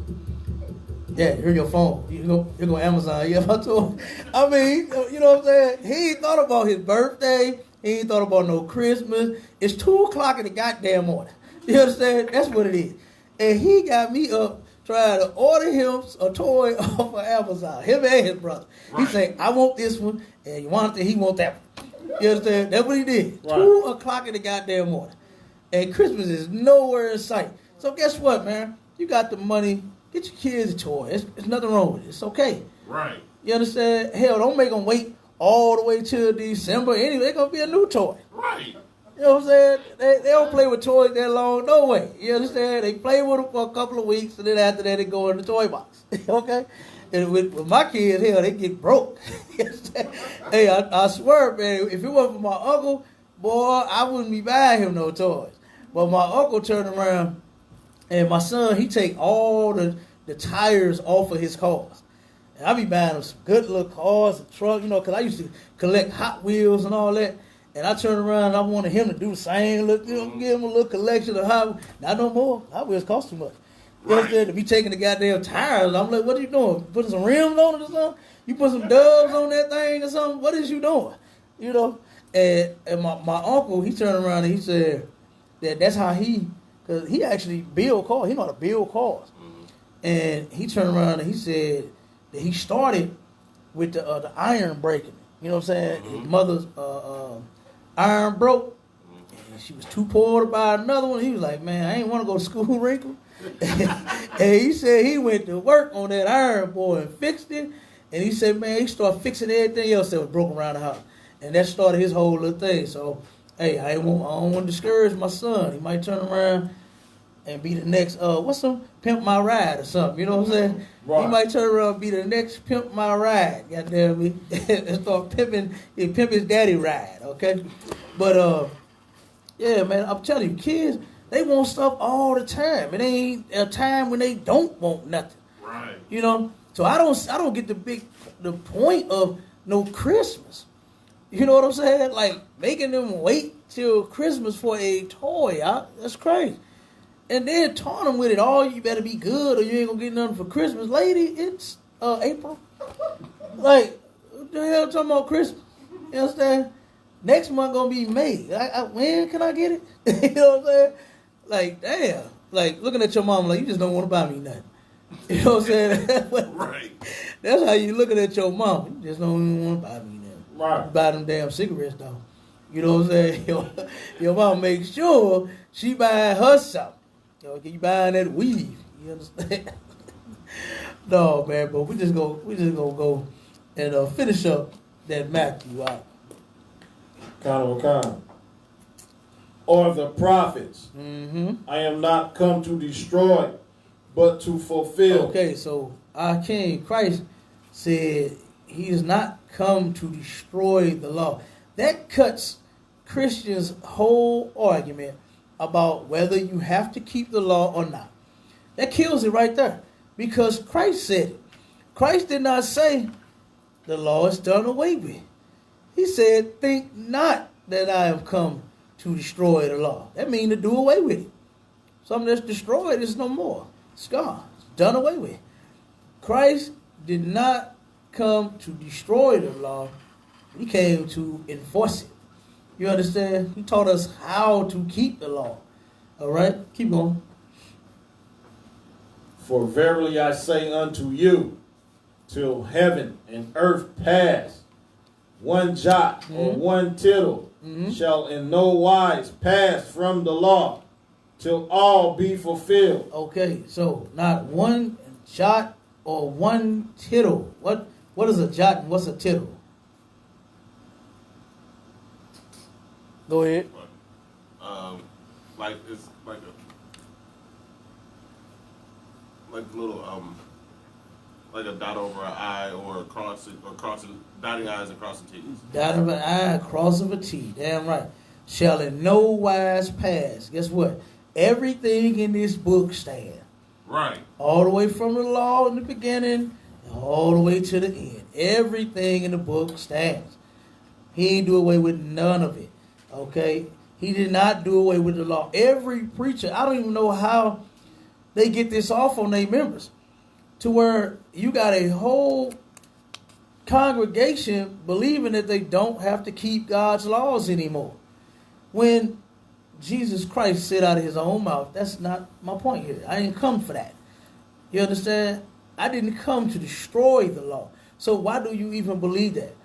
here's your phone. You go Amazon. Yeah, my toy. I mean, you know what I'm saying? He ain't thought about his birthday. He ain't thought about no Christmas. It's 2 o'clock in the goddamn morning. You understand? That's what it is. And he got me up trying to order him a toy off of Amazon. Him and his brother. Right. He said, I want this one, and he want that one. You understand? That's what he did. Right. 2 o'clock in the goddamn morning. And Christmas is nowhere in sight. So guess what, man? You got the money. Get your kids a toy. There's nothing wrong with it. It's okay. Right. You understand? Hell, don't make them wait all the way till December. Anyway, they're going to be a new toy. Right. You know what I'm saying? They don't play with toys that long, no way. You understand? They play with them for a couple of weeks, and then after that, they go in the toy box. Okay? And with my kids, hell, they get broke. You understand? Hey, I swear, man, if it wasn't for my uncle, boy, I wouldn't be buying him no toys. But my uncle turned around, and my son, he take all the tires off of his cars. And I be buying him some good little cars, a truck, you know, because I used to collect Hot Wheels and all that. And I turned around and I wanted him to do the same, look, you know, give him a little collection of Hot Wheels. Not no more. Hot Wheels cost too much. You know what I'm saying? To be taking the goddamn tires, I'm like, what are you doing? Putting some rims on it or something? You put some dubs on that thing or something? What is you doing? You know? And my uncle, he turned around and he said that's how because he actually build cars. He know how to build cars. And he turned around and he said that he started with the iron breaking. You know what I'm saying? His mother's iron broke. And she was too poor to buy another one. He was like, man, I ain't want to go to school, Wrinkle. And he said he went to work on that iron, boy, and fixed it. And he said, man, he started fixing everything else that was broken around the house. And that started his whole little thing. So, hey, I don't want to discourage my son. He might turn around and be the next, what's some Pimp My Ride or something, you know what I'm saying? Right. He might turn around and be the next Pimp My Ride, goddamn me, and start pimp his daddy ride, okay? But, yeah, man, I'm telling you, kids, they want stuff all the time. It ain't a time when they don't want nothing. Right. You know? So I don't get the point of no Christmas. You know what I'm saying? Like, making them wait till Christmas for a toy, that's crazy. And then taunt them with it. Oh, you better be good or you ain't gonna get nothing for Christmas. Lady, it's April. Like, what the hell talking about Christmas? You understand? Next month gonna be May. When can I get it? You know what I'm saying? Like, damn. Like, looking at your mom like, you just don't want to buy me nothing. You know what I'm saying? Right. That's how you looking at your mom. You just don't even want to buy me nothing. Right. Buy them damn cigarettes, though. You know what I'm saying? Your mom makes sure she buy her something. You buying that weave? You understand? No, man. But we just gonna go and finish up that Matthew out. Kind. Or the prophets. Mm-hmm. I am not come to destroy, but to fulfill. Okay, so our King Christ said he is not come to destroy the law. That cuts Christians' whole argument about whether you have to keep the law or not. That kills it right there. Because Christ said it. Christ did not say the law is done away with. He said, think not that I have come to destroy the law. That means to do away with it. Something that's destroyed is no more. It's gone. It's done away with. Christ did not come to destroy the law. He came to enforce it. You understand? He taught us how to keep the law. All right? Keep going. For verily I say unto you, till heaven and earth pass, one jot or one tittle shall in no wise pass from the law, till all be fulfilled. Okay, so not one jot or one tittle. What is a jot and what's a tittle? Go ahead. Like it's like a little like a dot over an I or crossing dotting I's and crossing T's. Dot of an I, cross of a T. Damn right. Shall in no wise pass. Guess what? Everything in this book stand. Right. All the way from the law in the beginning, all the way to the end. Everything in the book stands. He ain't do away with none of it. Okay? He did not do away with the law. Every preacher, I don't even know how they get this off on their members. To where you got a whole congregation believing that they don't have to keep God's laws anymore. When Jesus Christ said out of his own mouth, that's not my point here. I didn't come for that. You understand? I didn't come to destroy the law. So why do you even believe that?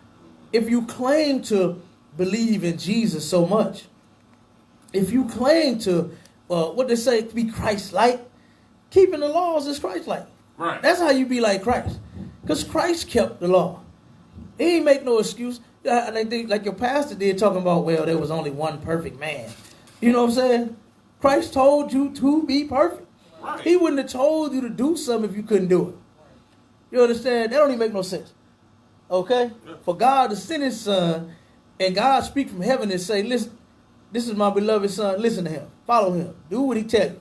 If you claim to believe in Jesus so much, if you claim to, what they say, to be Christ-like, keeping the laws is Christ-like. Right. That's how you be like Christ. Because Christ kept the law. He ain't make no excuse. And I think, like your pastor did, talking about, well, there was only one perfect man. You know what I'm saying? Christ told you to be perfect. Right. He wouldn't have told you to do something if you couldn't do it. You understand? That don't even make no sense. Okay? Yeah. For God to send his son, and God speak from heaven and say, listen, this is my beloved son, listen to him. Follow him. Do what he tell you.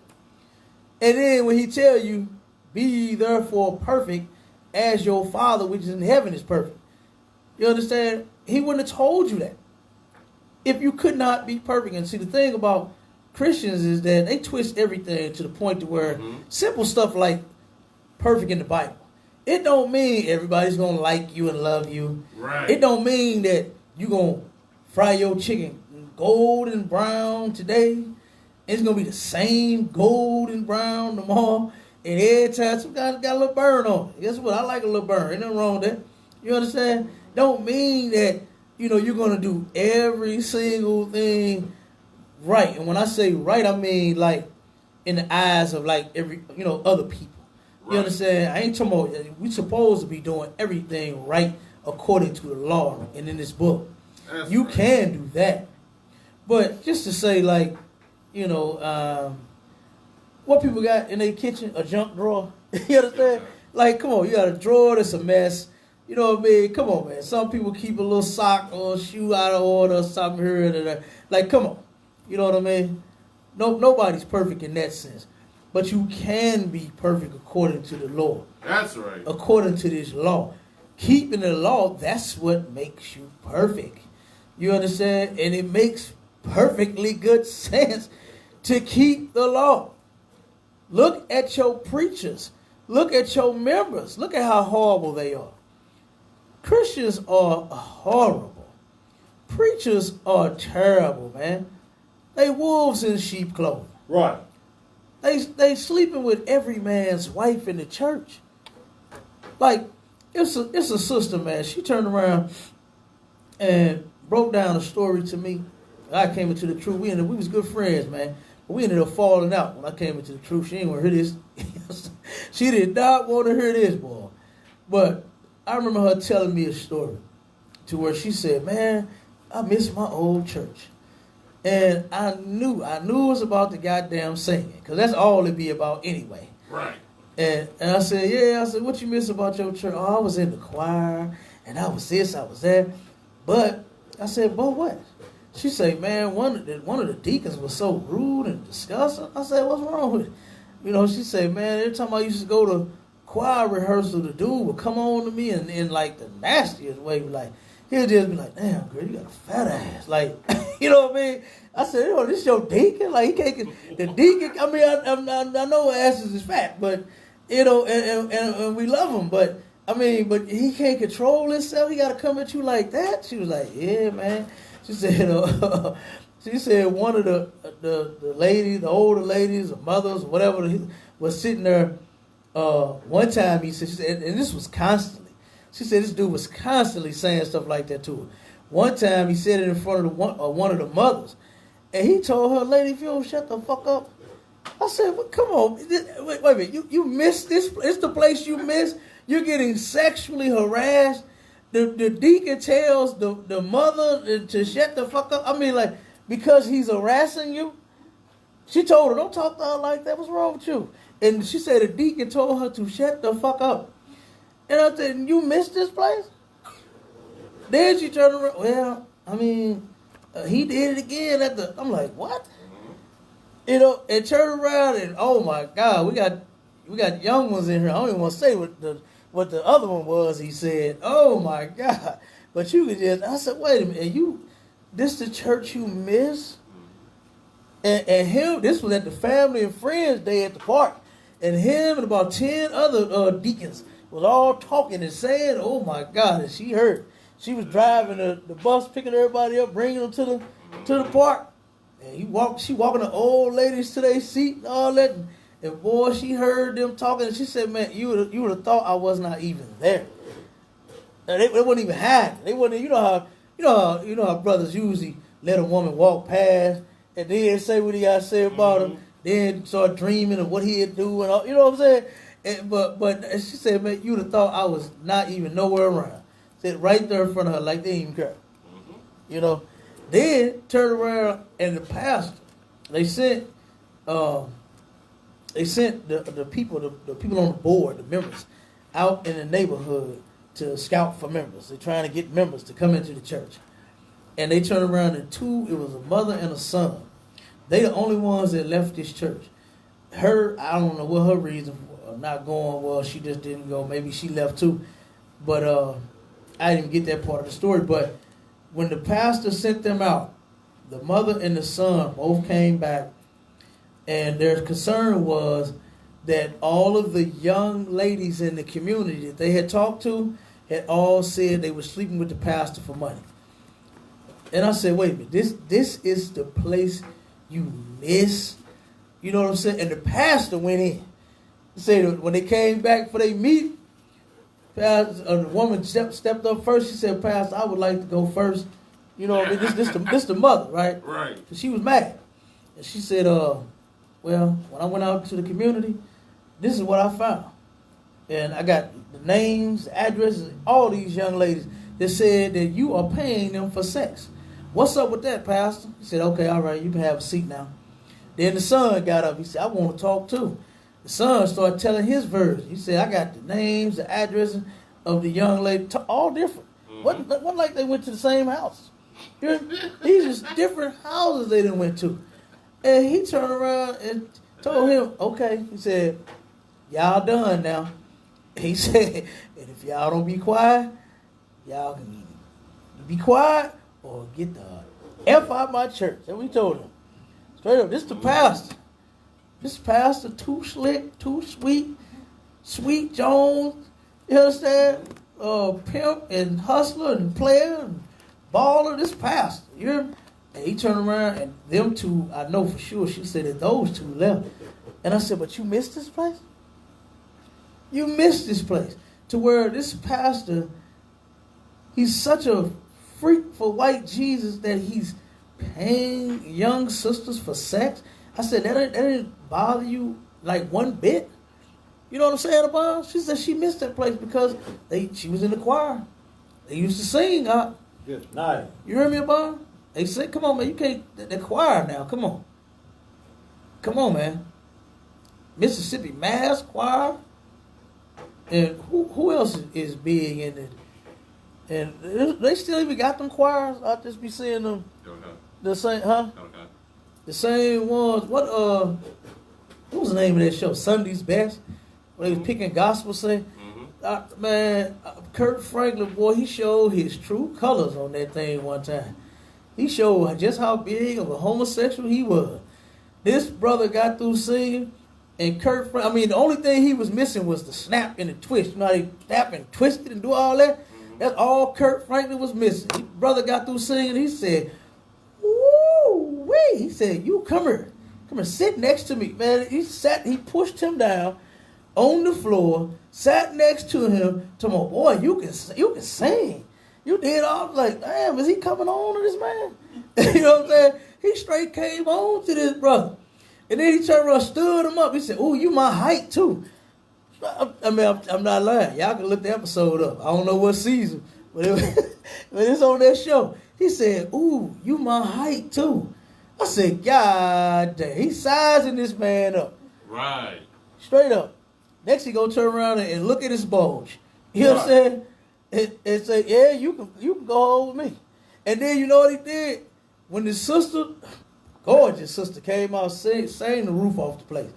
And then when he tell you, be ye therefore perfect as your Father which is in heaven is perfect. You understand? He wouldn't have told you that if you could not be perfect. And see, the thing about Christians is that they twist everything to the point to where simple stuff like perfect in the Bible, it don't mean everybody's going to like you and love you. Right. It don't mean that you going to fry your chicken golden brown today. It's going to be the same golden brown tomorrow. And every time some guys got a little burn on it. Guess what? I like a little burn. Ain't nothing wrong with that. You understand? Don't mean that, you know, you're going to do every single thing right. And when I say right, I mean like in the eyes of like every, you know, other people. You understand? I ain't talking about, we supposed to be doing everything right according to the law and in this book. You can do that. But just to say, like, you know, what people got in their kitchen, a junk drawer. You understand? Like, come on, you got a drawer that's a mess. You know what I mean? Come on, man. Some people keep a little sock or shoe out of order or something here and there. Like, come on. You know what I mean? No, nobody's perfect in that sense. But you can be perfect according to the law. That's right. According to this law. Keeping the law, that's what makes you perfect. You understand? And it makes perfectly good sense to keep the law. Look at your preachers. Look at your members. Look at how horrible they are. Christians are horrible. Preachers are terrible, man. They wolves in sheep clothing. Right. They sleeping with every man's wife in the church. Like, it's a sister, man. She turned around and broke down a story to me. I came into the truth. We was good friends, man. But we ended up falling out when I came into the truth. She didn't want to hear this. She did not want to hear this, boy. But I remember her telling me a story to where she said, man, I miss my old church. And I knew it was about the goddamn singing, because that's all it be about anyway. Right. And I said, yeah. I said, what you miss about your church? Oh, I was in the choir, and I was this, I was that. But I said, but what? She said, man, one of the deacons was so rude and disgusting. I said, what's wrong with it? You know, she said, man, every time I used to go to choir rehearsal, the dude would come on to me and in like the nastiest way, like, he'll just be like, damn, girl, you got a fat ass. Like, you know what I mean? I said, yo, this your deacon? Like, he can't get the deacon. I mean, I know asses is fat, but, you know, and we love him. But, I mean, but he can't control himself. He got to come at you like that. She was like, yeah, man. She said, one of the ladies, the older ladies, the mothers, whatever, was sitting there one time. She said, and this was constantly. She said this dude was constantly saying stuff like that to her. One time he said it in front of one of the mothers. And he told her, lady, if you don't shut the fuck up. I said, well, come on. Wait a minute. You missed this. It's the place you missed. You're getting sexually harassed. The deacon tells the mother to shut the fuck up. I mean, like, because he's harassing you. She told her, don't talk to her like that. What's wrong with you? And she said the deacon told her to shut the fuck up. And I said, you missed this place? Then she turned around. Well, I mean, he did it again I'm like, what? You know, and turned around and, oh my God, we got young ones in here. I don't even want to say what the other one was. He said, oh my God. But you could just, I said, wait a minute, this the church you miss? And him, this was at the family and friends day at the park. And him and about 10 other deacons was all talking and saying, oh my God, and she heard. She was driving the bus, picking everybody up, bringing them to the park. And she walking the old ladies to their seat and all that. And boy, she heard them talking, and she said, man, you would have thought I was not even there. And they wouldn't even hide. They wouldn't, you know how brothers usually let a woman walk past and then say what he got to say about him, then start dreaming of what he'd do and all, you know what I'm saying? But she said, man, you would have thought I was not even nowhere around. Sit right there in front of her like they even care. You know. Then turn around and the pastor, they sent the people on the board, the members, out in the neighborhood to scout for members. They're trying to get members to come into the church. And they turned around and it was a mother and a son. They the only ones that left this church. Her, I don't know what her reason for not going was. She just didn't go. Maybe she left too. But I didn't get that part of the story. But when the pastor sent them out, the mother and the son both came back. And their concern was that all of the young ladies in the community that they had talked to had all said they were sleeping with the pastor for money. And I said, wait a minute, this is the place you miss? You know what I'm saying? And the pastor went in. He said when they came back for their meeting, the woman stepped up first. She said, Pastor, I would like to go first. You know, this the mother, right? Right. So she was mad. And she said, well, when I went out to the community, this is what I found. And I got the names, addresses, all these young ladies that said that you are paying them for sex. What's up with that, Pastor? He said, okay, all right, you can have a seat now. Then the son got up. He said, I want to talk too. The son started telling his version. He said, I got the names, the addresses of the young lady, all different. Wasn't like they went to the same house. These are different houses they done went to. And he turned around and told him, okay. He said, y'all done now. He said, and if y'all don't be quiet, y'all can either be quiet or get the F out my church. And we told him. Straight up, this the pastor. This pastor, too slick, too sweet, Sweet Jones, you understand? Pimp and hustler and player and baller, this pastor. You hear me? And he turned around and them two, I know for sure, she said that those two left. And I said, but you missed this place? You missed this place. To where this pastor, he's such a freak for white Jesus that he's paying young sisters for sex. I said, that didn't bother you like one bit? You know what I'm saying, Abon? She said she missed that place because she was in the choir. They used to sing. Good night. You heard me, Abon? They said, come on, man, you can't, the choir now, come on. Come on, man. Mississippi Mass Choir. And who else is big in it? And they still even got them choirs. I just be seeing them. The same, huh? The same ones. What was the name of that show? Sunday's Best? Where they was picking gospel sing. Kurt Franklin, boy, he showed his true colors on that thing one time. He showed just how big of a homosexual he was. This brother got through singing, and the only thing he was missing was the snap and the twist. You know how they snap and twist it and do all that? That's all Kurt Franklin was missing. His brother got through singing, he said, woo-wee. He said, you come here, sit next to me, man. He pushed him down on the floor, sat next to him, told him, boy, you can sing. You did all, like, damn, is he coming on to this man? You know what I'm saying? He straight came on to this brother. And then he turned around, stood him up. He said, oh, you my height too. I'm not lying. Y'all can look the episode up. I don't know what season, but it's on that show. He said, ooh, you my height too. I said, God damn. He's sizing this man up. Right. Straight up. Next he go turn around and look at his bulge. You know what I'm saying? And say, yeah, you can go home with me. And then you know what he did? When the sister, gorgeous sister, came out sang the roof off the place.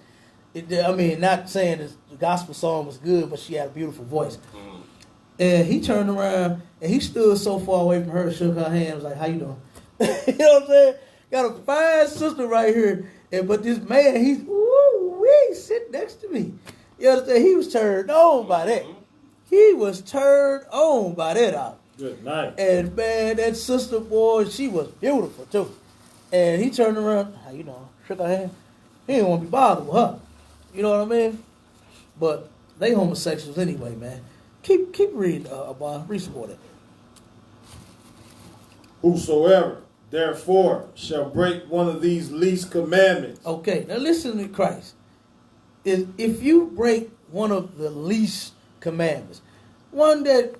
Not saying the gospel song was good, but she had a beautiful voice. And he turned around and he stood so far away from her, shook her hand, was like, how you doing? You know what I'm saying? Got a fine sister right here. But this man, he's sitting next to me. You understand? He was turned on by that. He was turned on by that. Good night. And man, that sister, boy, she was beautiful too. And he turned around, how you doing? Shook her hand. He didn't want to be bothered with her. You know what I mean? But they homosexuals anyway, man. Keep reading, read some more of that. Whosoever, therefore, shall break one of these least commandments. Okay, now listen to Christ. If you break one of the least commandments, one that,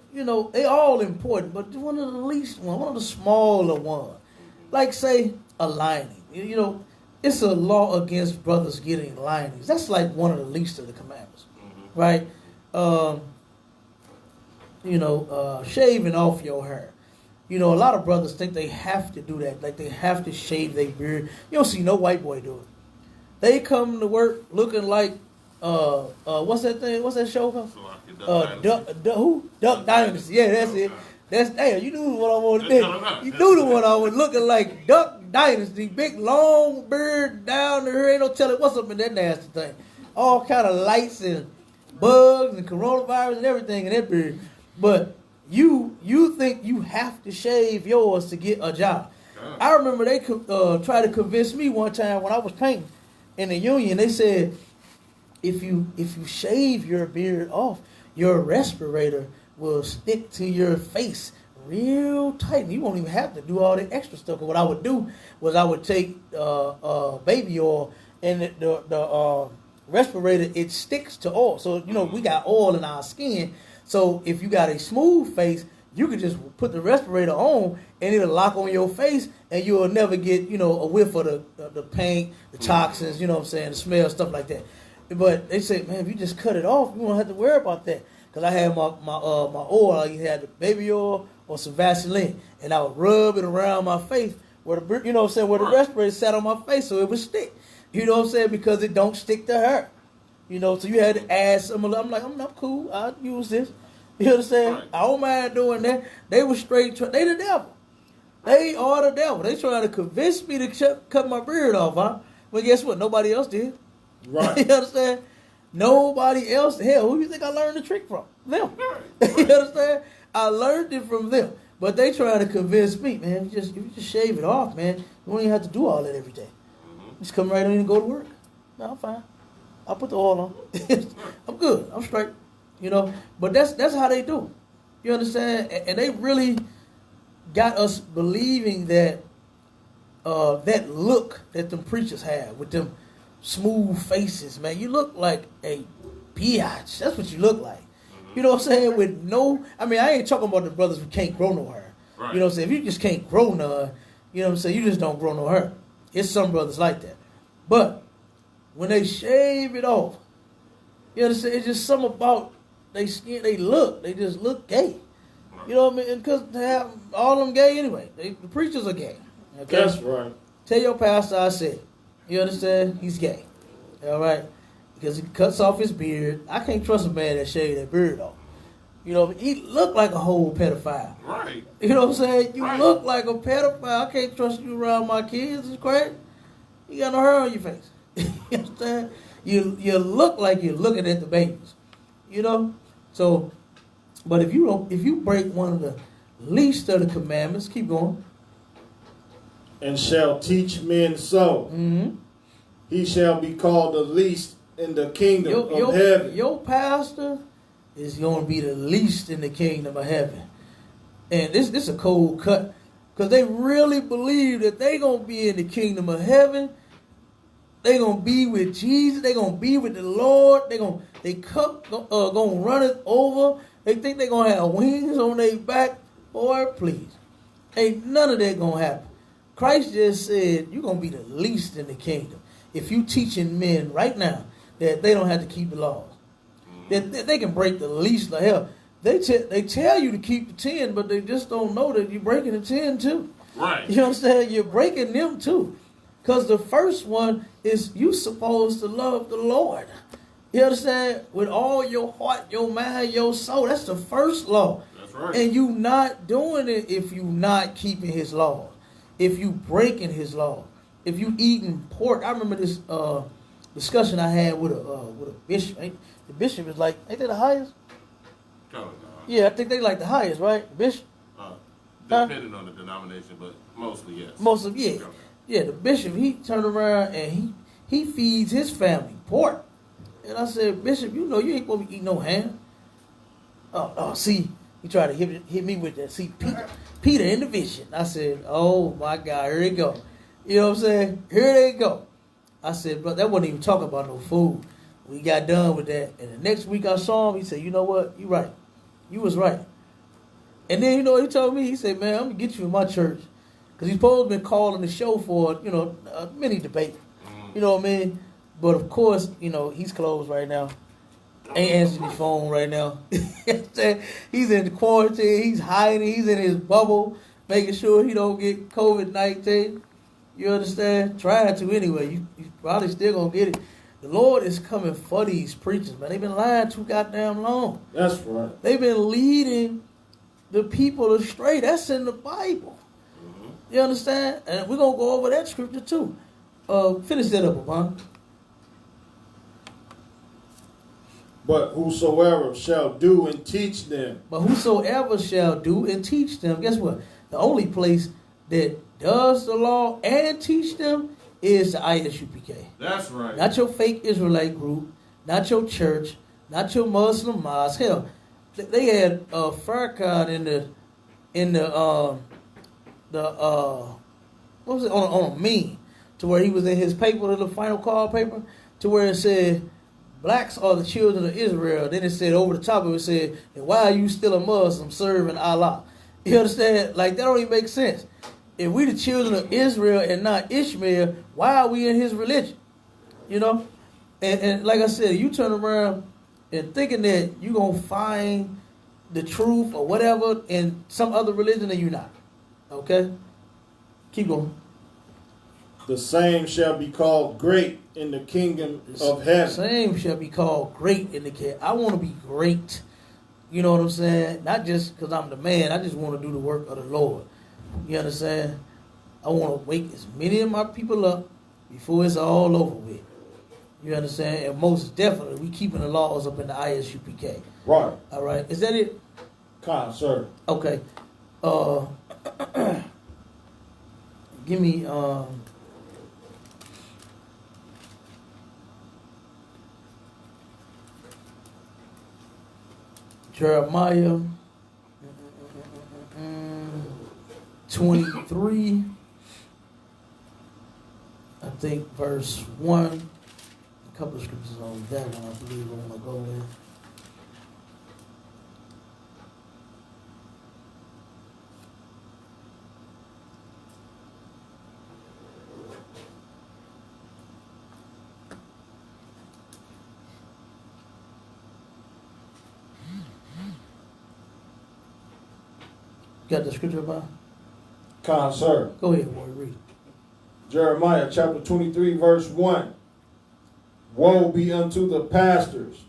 they all important, but one of the least one of the smaller ones. Like, say, a lining. It's a law against brothers getting linings. That's like one of the least of the commandments, right? Shaving off your hair. A lot of brothers think they have to do that, like they have to shave their beard. You don't see no white boy do it. They come to work looking like, what's that thing? What's that show called? Duck Dynasty. Yeah, that's it. Damn, you knew what I wanted to do. You knew the one I was looking like Duck Dynasty. Big, long beard down there. Ain't no telling what's up in that nasty thing. All kind of lights and bugs and coronavirus and everything in that beard. But you think you have to shave yours to get a job. I remember they tried to convince me one time when I was painting in the union. They said, if you shave your beard off, your respirator will stick to your face real tight. You won't even have to do all the extra stuff. What I would do was I would take baby oil, and the respirator, it sticks to oil. So, we got oil in our skin. So if you got a smooth face, you can just put the respirator on and it'll lock on your face, and you'll never get, a whiff of the paint, the toxins, the smell, stuff like that. But they say, man, if you just cut it off, you won't have to worry about that. Because I had my oil, I either had the baby oil or some Vaseline, and I would rub it around my face where the the respirator sat on my face so it would stick. Because it don't stick to her. So you had to add some. I'm like, I'm cool. I'll use this. You understand? Right. I don't mind doing that. They were straight. They the devil. They are the devil. They trying to convince me to cut my beard off, huh? Well, guess what? Nobody else did. Right. You understand? Nobody else. Hell, who do you think I learned the trick from? Them. Right. You understand? I learned it from them. But they trying to convince me, man, if you just shave it off, man, you don't even have to do all that every day. Just come right in and go to work. No, I'm fine. I'll put the oil on. I'm good. I'm straight. But that's how they do. You understand? And they really got us believing that that look that them preachers have with them smooth faces, man. You look like a biatch. That's what you look like. You know what I'm saying? With I ain't talking about the brothers who can't grow no hair. Right. You know what I'm saying? If you just can't grow none, you know what I'm saying? You just don't grow no hair. It's some brothers like that. But when they shave it off, you understand? It's just something about they skin, they just look gay. You know what I mean? Because all of them gay anyway. The preachers are gay. Okay? That's right. Tell your pastor I said. You understand? He's gay. All right? Because he cuts off his beard. I can't trust a man that shaved that beard off. He look like a whole pedophile. Right. You know what I'm saying? You look like a pedophile. I can't trust you around my kids. It's crazy. You got no hair on your face. You understand? You look like you're looking at the babies. So, but if you break one of the least of the commandments, keep going. And shall teach men so. Mm-hmm. He shall be called the least in the kingdom of heaven. Your pastor is going to be the least in the kingdom of heaven. And this is a cold cut. Because they really believe that they're going to be in the kingdom of heaven. They're going to be with Jesus. They're going to be with the Lord. They going to run it over. They think they're going to have wings on their back. Boy, please. Ain't none of that going to happen. Christ just said you're going to be the least in the kingdom. If you teaching men right now that they don't have to keep the laws. That they can break the least of hell. They tell you to keep the 10, but they just don't know that you're breaking the 10 too. Right. You understand? You're breaking them too. Because the first one is you supposed to love the Lord. You understand? With all your heart, your mind, your soul. That's the first law. That's right. And you not doing it if you not keeping his laws. If you breaking his law. If you eating pork. I remember this discussion I had with a bishop. The bishop is like, ain't they the highest? Yeah, I think they like the highest, right? Bishop? Depending on the denomination, but mostly, yes. Yeah, the bishop, he turned around and he feeds his family pork. And I said, Bishop, you ain't supposed to be eating no ham. See, he tried to hit me with that. See, Peter in the vision. I said, oh my God, here they go. You know what I'm saying? Here they go. I said, but that wasn't even talking about no food. We got done with that. And the next week I saw him, he said, you know what? You're right. You was right. And then, you know, he told me, he said, man, I'm going to get you in my church. Because he's supposed to be calling the show for, you know, a mini debate. You know what I mean? But, of course, you know, he's closed right now. Ain't answering his phone right now. He's in quarantine. He's hiding. He's in his bubble, making sure he don't get COVID-19. You understand? Trying to anyway. You probably still going to get it. The Lord is coming for these preachers, man. They've been lying too goddamn long. That's right. They've been leading the people astray. That's in the Bible. You understand? And we're going to go over that scripture too. Finish that up, Abon. But whosoever shall do and teach them. But whosoever shall do and teach them, guess what? The only place that does the law and teach them is the ISUPK. That's right. Not your fake Israelite group, not your church, not your Muslim mosque. Hell, they had Farrakhan in the what was it on a meme, to where he was in his paper, the final call paper, to where it said, blacks are the children of Israel. Then it said over the top of it said, and why are you still a Muslim serving Allah? You understand? Like, that don't even make sense. If we the children of Israel and not Ishmael, why are we in his religion? You know? And like I said, you turn around and thinking that you're going to find the truth or whatever in some other religion, and you're not. Okay? Keep going. The same shall be called great in the kingdom of heaven. The same shall be called great in the kingdom. I want to be great. You know what I'm saying? Not just because I'm the man. I just want to do the work of the Lord. You understand? I want to wake as many of my people up before it's all over with. You understand? And most definitely, we keeping the laws up in the ISUPK. Right. All right. Is that it? Kind, sir. Okay. Give me Jeremiah 23, I think verse 1. A couple of scriptures on that one, I believe I want to go with. Got the scripture about? Kind, sir. Go ahead, boy, read it. Jeremiah chapter 23, verse 1. Woe be unto the pastors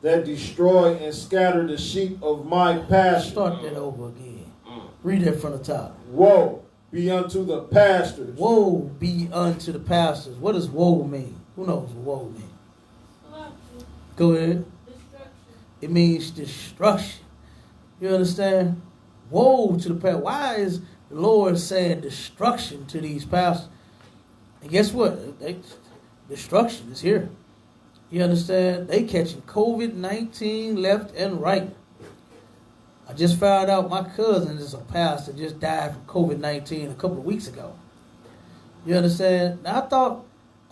that destroy and scatter the sheep of my pasture. Start that over again. Read that from the top. Woe be unto the pastors. Woe be unto the pastors. What does woe mean? Who knows what woe means? Go ahead. It means destruction. You understand? Woe to the pastors. Why is the Lord saying destruction to these pastors? And guess what? Destruction is here. You understand? They catching COVID-19 left and right. I just found out my cousin is a pastor, just died from COVID-19 a couple of weeks ago. You understand? Now, I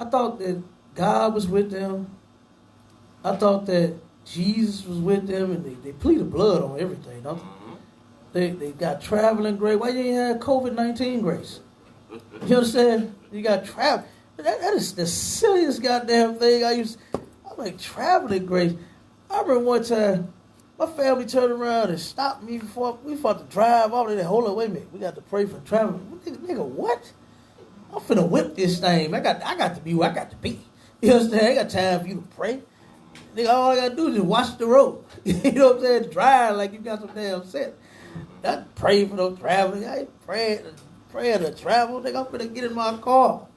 thought that God was with them. I thought that Jesus was with them, and they pleaded blood on everything, don't they? They got traveling grace. Why you ain't have COVID-19 grace? You understand? You got travel. That is the silliest goddamn thing. I'm like, traveling grace. I remember one time, my family turned around and stopped me before we fought to drive off. They said, hold on, wait a minute. We got to pray for travel. Nigga, what? I'm finna whip this thing. I got to be where I got to be. You understand? I ain't got time for you to pray. Nigga, all I got to do is just watch the road. You know what I'm saying? Drive like you got some damn sense. Not pray for no traveling. I ain't praying to travel. Nigga, I'm finna get in my car.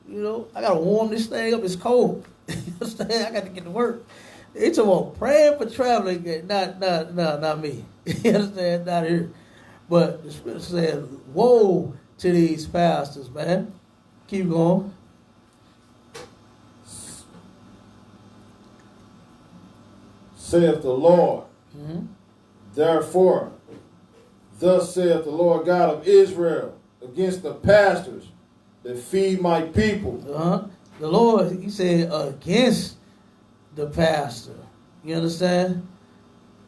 You know, I got to warm this thing up. It's cold. You understand? I got to get to work. It's about praying for traveling, not me. You understand? Not here. But the scripture says, woe to these pastors, man. Keep going. Saith the Lord. Therefore, thus saith the Lord God of Israel against the pastors that feed my people. The Lord, he said, against the pastor. You understand?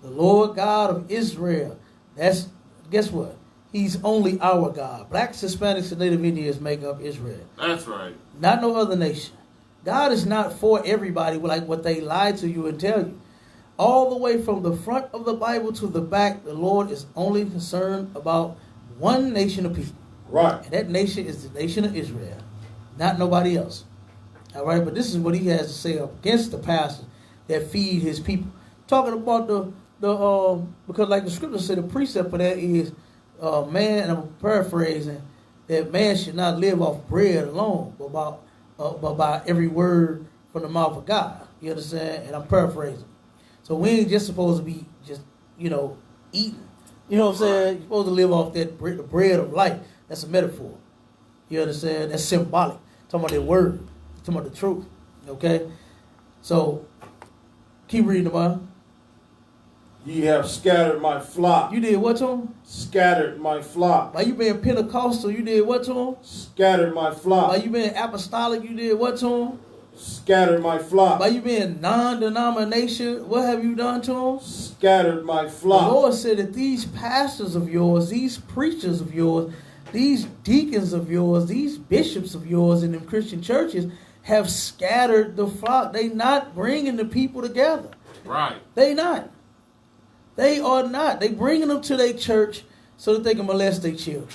The Lord God of Israel. That's, guess what? He's only our God. Blacks, Hispanics, and Native Indians make up Israel. That's right. Not no other nation. God is not for everybody like what they lie to you and tell you. All the way from the front of the Bible to the back, the Lord is only concerned about one nation of people. Right. And that nation is the nation of Israel, not nobody else. All right, but this is what he has to say against the pastors that feed his people. Talking about the because like the scripture said, the precept for that is man, and I'm paraphrasing, that man should not live off bread alone, but by every word from the mouth of God. You understand? And I'm paraphrasing. So we ain't just supposed to be just, eating. You know what I'm saying? You're supposed to live off that the bread of life. That's a metaphor. You understand? That's symbolic. Talking about the word. Talking about the truth. Okay? So, keep reading the Bible. Ye have scattered my flock. You did what to him? Scattered my flock. By you being Pentecostal, you did what to him? Scattered my flock. By you being apostolic, you did what to him? Scattered my flock. By you being non-denomination, what have you done to him? Scattered my flock. The Lord said that these pastors of yours, these preachers of yours, these deacons of yours, these bishops of yours in them Christian churches have scattered the flock. They not bringing the people together. Right. They not. They are not. They bringing them to their church so that they can molest their children.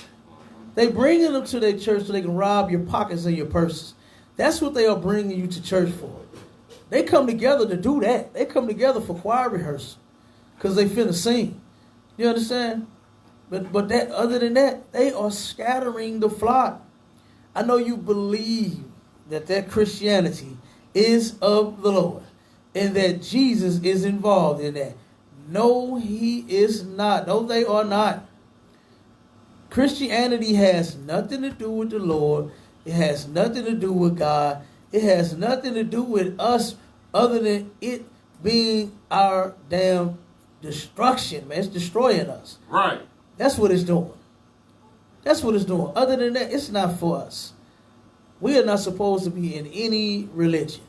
They bringing them to their church so they can rob your pockets and your purses. That's what they are bringing you to church for. They come together to do that. They come together for choir rehearsal because they finna sing. You understand? But that, other than that, they are scattering the flock. I know you believe that Christianity is of the Lord and that Jesus is involved in that. No, he is not. No, they are not. Christianity has nothing to do with the Lord. It has nothing to do with God. It has nothing to do with us other than it being our damn destruction, man. It's destroying us. Right. That's what it's doing. That's what it's doing. Other than that, it's not for us. We are not supposed to be in any religion.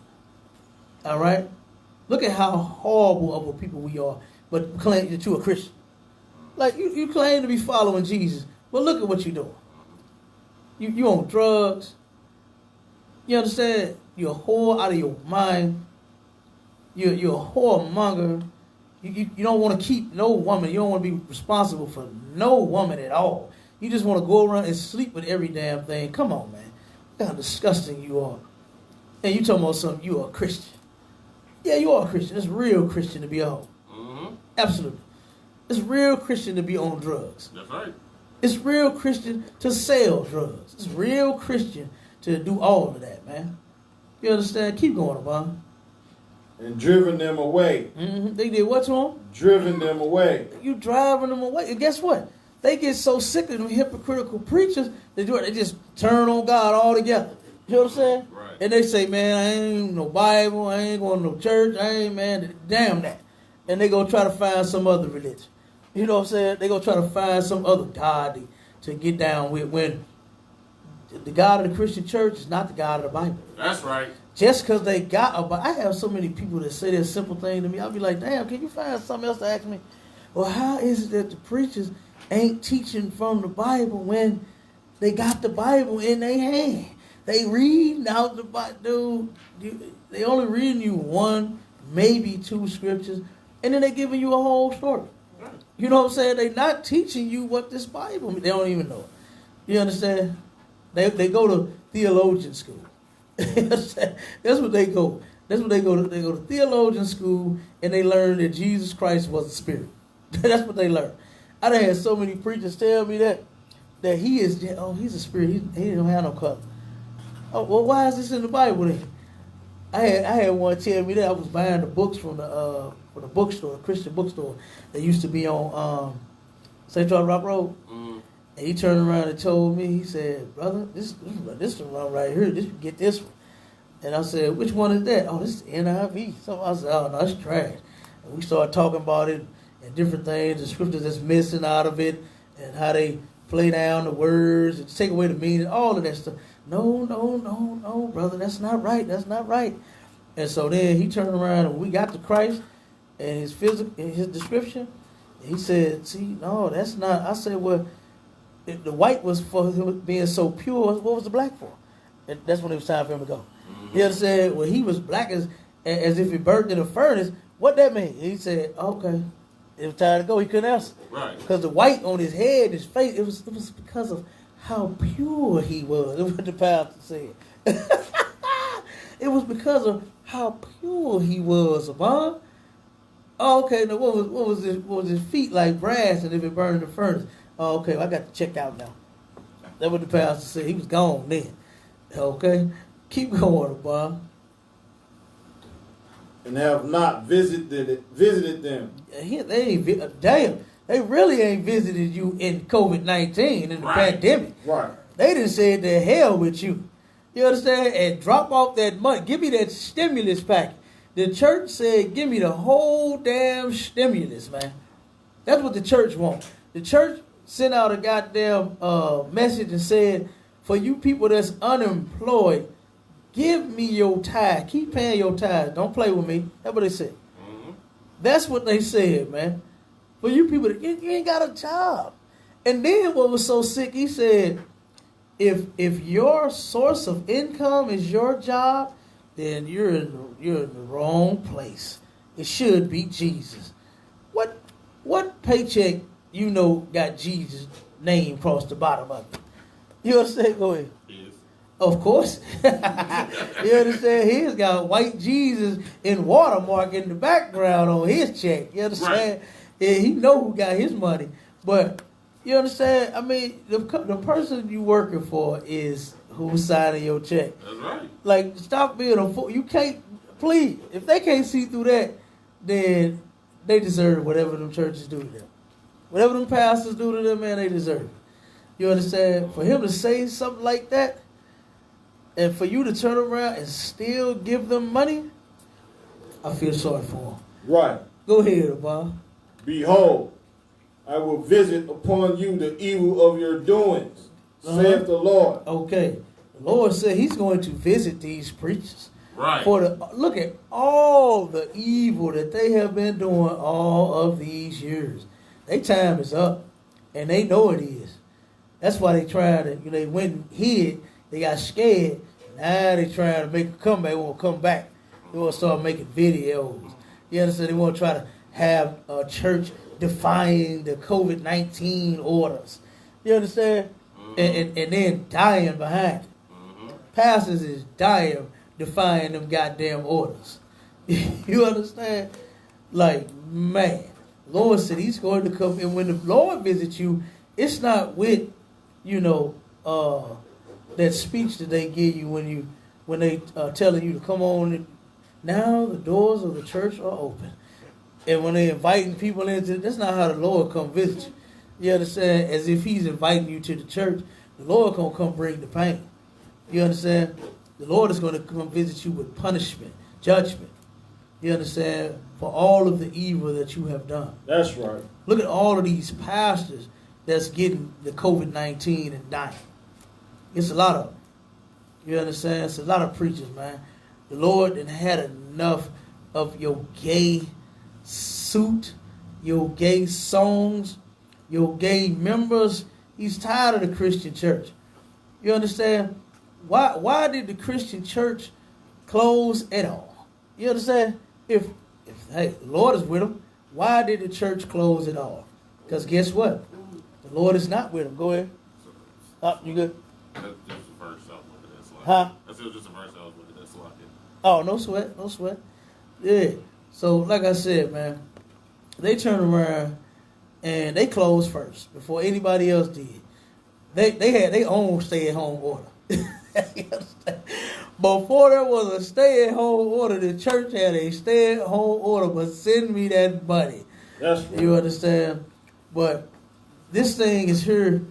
All right? Look at how horrible of a people we are, but claim that you're a Christian. Like, you claim to be following Jesus, but look at what you're doing. You on drugs. You understand? You're a whore out of your mind. You're a whoremonger. You don't want to keep no woman. You don't want to be responsible for no woman at all. You just want to go around and sleep with every damn thing. Come on, man. Look how disgusting you are. And you talking about something, you are a Christian. Yeah, you are a Christian. It's real Christian to be a hoe. Mm-hmm. Absolutely. It's real Christian to be on drugs. That's right. It's real Christian to sell drugs. It's real Christian to do all of that, man. You understand? Keep going, Obama. And driven them away. Mm-hmm. They did what to them? Driven them away. You driving them away. And guess what? They get so sick of them hypocritical preachers, they just turn on God altogether. You know what I'm saying? Right. And they say, man, I ain't no Bible, I ain't going to no church, I ain't, man, damn that. And they go try to find some other religion. You know what I'm saying? They go try to find some other God to get down with when the God of the Christian church is not the God of the Bible. That's right. Just because they got a Bible. I have so many people that say that simple thing to me. I'll be like, damn, can you find something else to ask me? Well, how is it that the preachers ain't teaching from the Bible when they got the Bible in their hand? They reading out the Bible. Dude, they only reading you one, maybe two scriptures, and then they giving you a whole story. You know what I'm saying? They not teaching you what this Bible means. They don't even know it. You understand? They go to theologian school. That's what they go. That's what they go to. They go to theologian school and they learn that Jesus Christ was a spirit. That's what they learn. I done had so many preachers tell me that he is. Oh, he's a spirit. He don't have no color. Oh, well, why is this in the Bible then? I had one tell me that I was buying the books from the bookstore, a Christian bookstore that used to be on St. Charles Rock Road. Mm. And he turned around and told me, he said, brother, this one right here, get this one. And I said, which one is that? Oh, this is NIV. So I said, oh, no, it's trash. And we started talking about it and different things, the scriptures that's missing out of it, and how they play down the words and take away the meaning, all of that stuff. No, brother, that's not right. That's not right. And so then he turned around and we got to Christ, and his description, he said, see, no, that's not. I said, well, if the white was for him being so pure, what was the black for? And that's when it was time for him to go. He said, well, he was black as if he burned in a furnace. What that mean? He said, okay, it was time to go. He couldn't answer. Right. Because the white on his head, his face, it was because of how pure he was. That's what the pastor said. It was because of how pure he was, Abon. Oh, okay. Now what was his feet like brass, and if it burned in the furnace? Oh, okay. Well, I got to check out now. That's what the pastor said. He was gone then. Okay, keep going, Abon. And have not visited them. They really ain't visited you in COVID-19 in the Right. pandemic. Right. They done said the hell with you. You understand? And drop off that money. Give me that stimulus package. The church said, give me the whole damn stimulus, man. That's what the church wants. The church sent out a goddamn message and said, for you people that's unemployed, give me your tithe. Keep paying your tithe. Don't play with me. That's what they said. Mm-hmm. That's what they said, man. For you people, you ain't got a job. And then what was so sick, he said, if your source of income is your job, then you're in the wrong place. It should be Jesus. What paycheck got Jesus' name across the bottom of it? You understand? Go ahead. Yes. Of course. You understand? He's got white Jesus in watermark in the background on his check. You understand? Right. Yeah, he know who got his money. But you understand? I mean, the person you working for is who's signing your check. That's right. Like, stop being a fool. You can't, please, if they can't see through that, then they deserve whatever them churches do to them. Whatever them pastors do to them, man, they deserve it. You understand? For him to say something like that, and for you to turn around and still give them money, I feel sorry for him. Right. Go ahead, Bob. Behold, I will visit upon you the evil of your doings, saith the Lord. Okay. The Lord said he's going to visit these preachers. Right. Look at all the evil that they have been doing all of these years. Their time is up, and they know it is. That's why they tried to, they went and hid. They got scared. Now they trying to make a comeback. They want to come back. They want to start making videos. You understand? They want to try to have a church defying the COVID-19 orders. You understand? Mm-hmm. And then dying behind it. Mm-hmm. Pastors is dying defying them goddamn orders. You understand? Like, man. Lord said he's going to come. And when the Lord visits you, it's not with, that speech that they give you when they telling you to come on. Now the doors of the church are open. And when they inviting people into, that's not how the Lord come visit you. You understand? As if he's inviting you to the church, the Lord gonna come bring the pain. You understand? The Lord is gonna come visit you with punishment, judgment. You understand? For all of the evil that you have done. That's right. Look at all of these pastors that's getting the COVID-19 and dying. It's a lot of them. You understand? It's a lot of preachers, man. The Lord done had enough of your gay suit, your gay songs, your gay members. He's tired of the Christian church. You understand? Why did the Christian church close at all? You understand? If the Lord is with them, why did the church close at all? Because guess what? The Lord is not with them. Go ahead. You good? That's just a verse I was looking at. So Huh? That's just a verse I was looking at. So I can. Oh, no sweat, no sweat. Yeah. So, like I said, man, they turned around and they closed first before anybody else did. They had their own stay-at-home order. You understand? Before there was a stay-at-home order, the church had a stay-at-home order, but send me that money. That's right. You understand? But this thing is here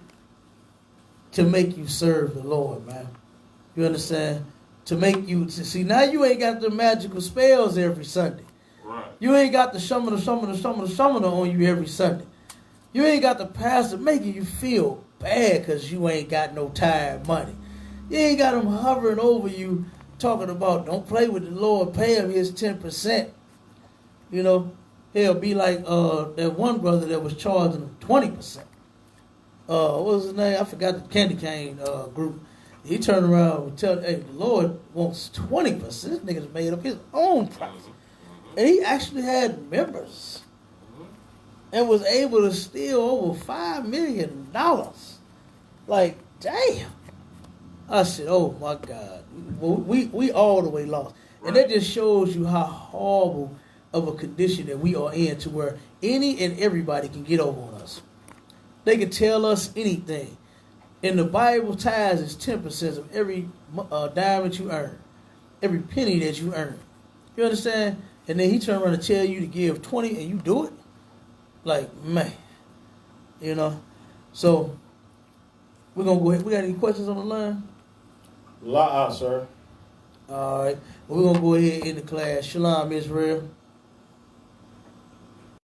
to make you serve the Lord, man. You understand? To make you, see, now you ain't got the magical spells every Sunday. Right. You ain't got the summoner on you every Sunday. You ain't got the pastor making you feel bad because you ain't got no tithe money. You ain't got him hovering over you talking about don't play with the Lord, pay him his 10%. Hell, be like that one brother that was charging him 20%. What was his name? I forgot the Candy Cane group. He turned around and tell, hey, the Lord wants 20%. This nigga's made up his own price. And he actually had members and was able to steal over $5 million. Like, damn. I said, oh my God. We all the way lost. Right. And that just shows you how horrible of a condition that we are in, to where any and everybody can get over on us. They can tell us anything. In the Bible, tithes is 10% of every dime that you earn, every penny that you earn. You understand? And then he turned around and tell you to give 20 and you do it? Like, man. You know? So, we're going to go ahead. We got any questions on the line? La, sir. All right. Well, we're going to go ahead in the class. Shalom, Israel.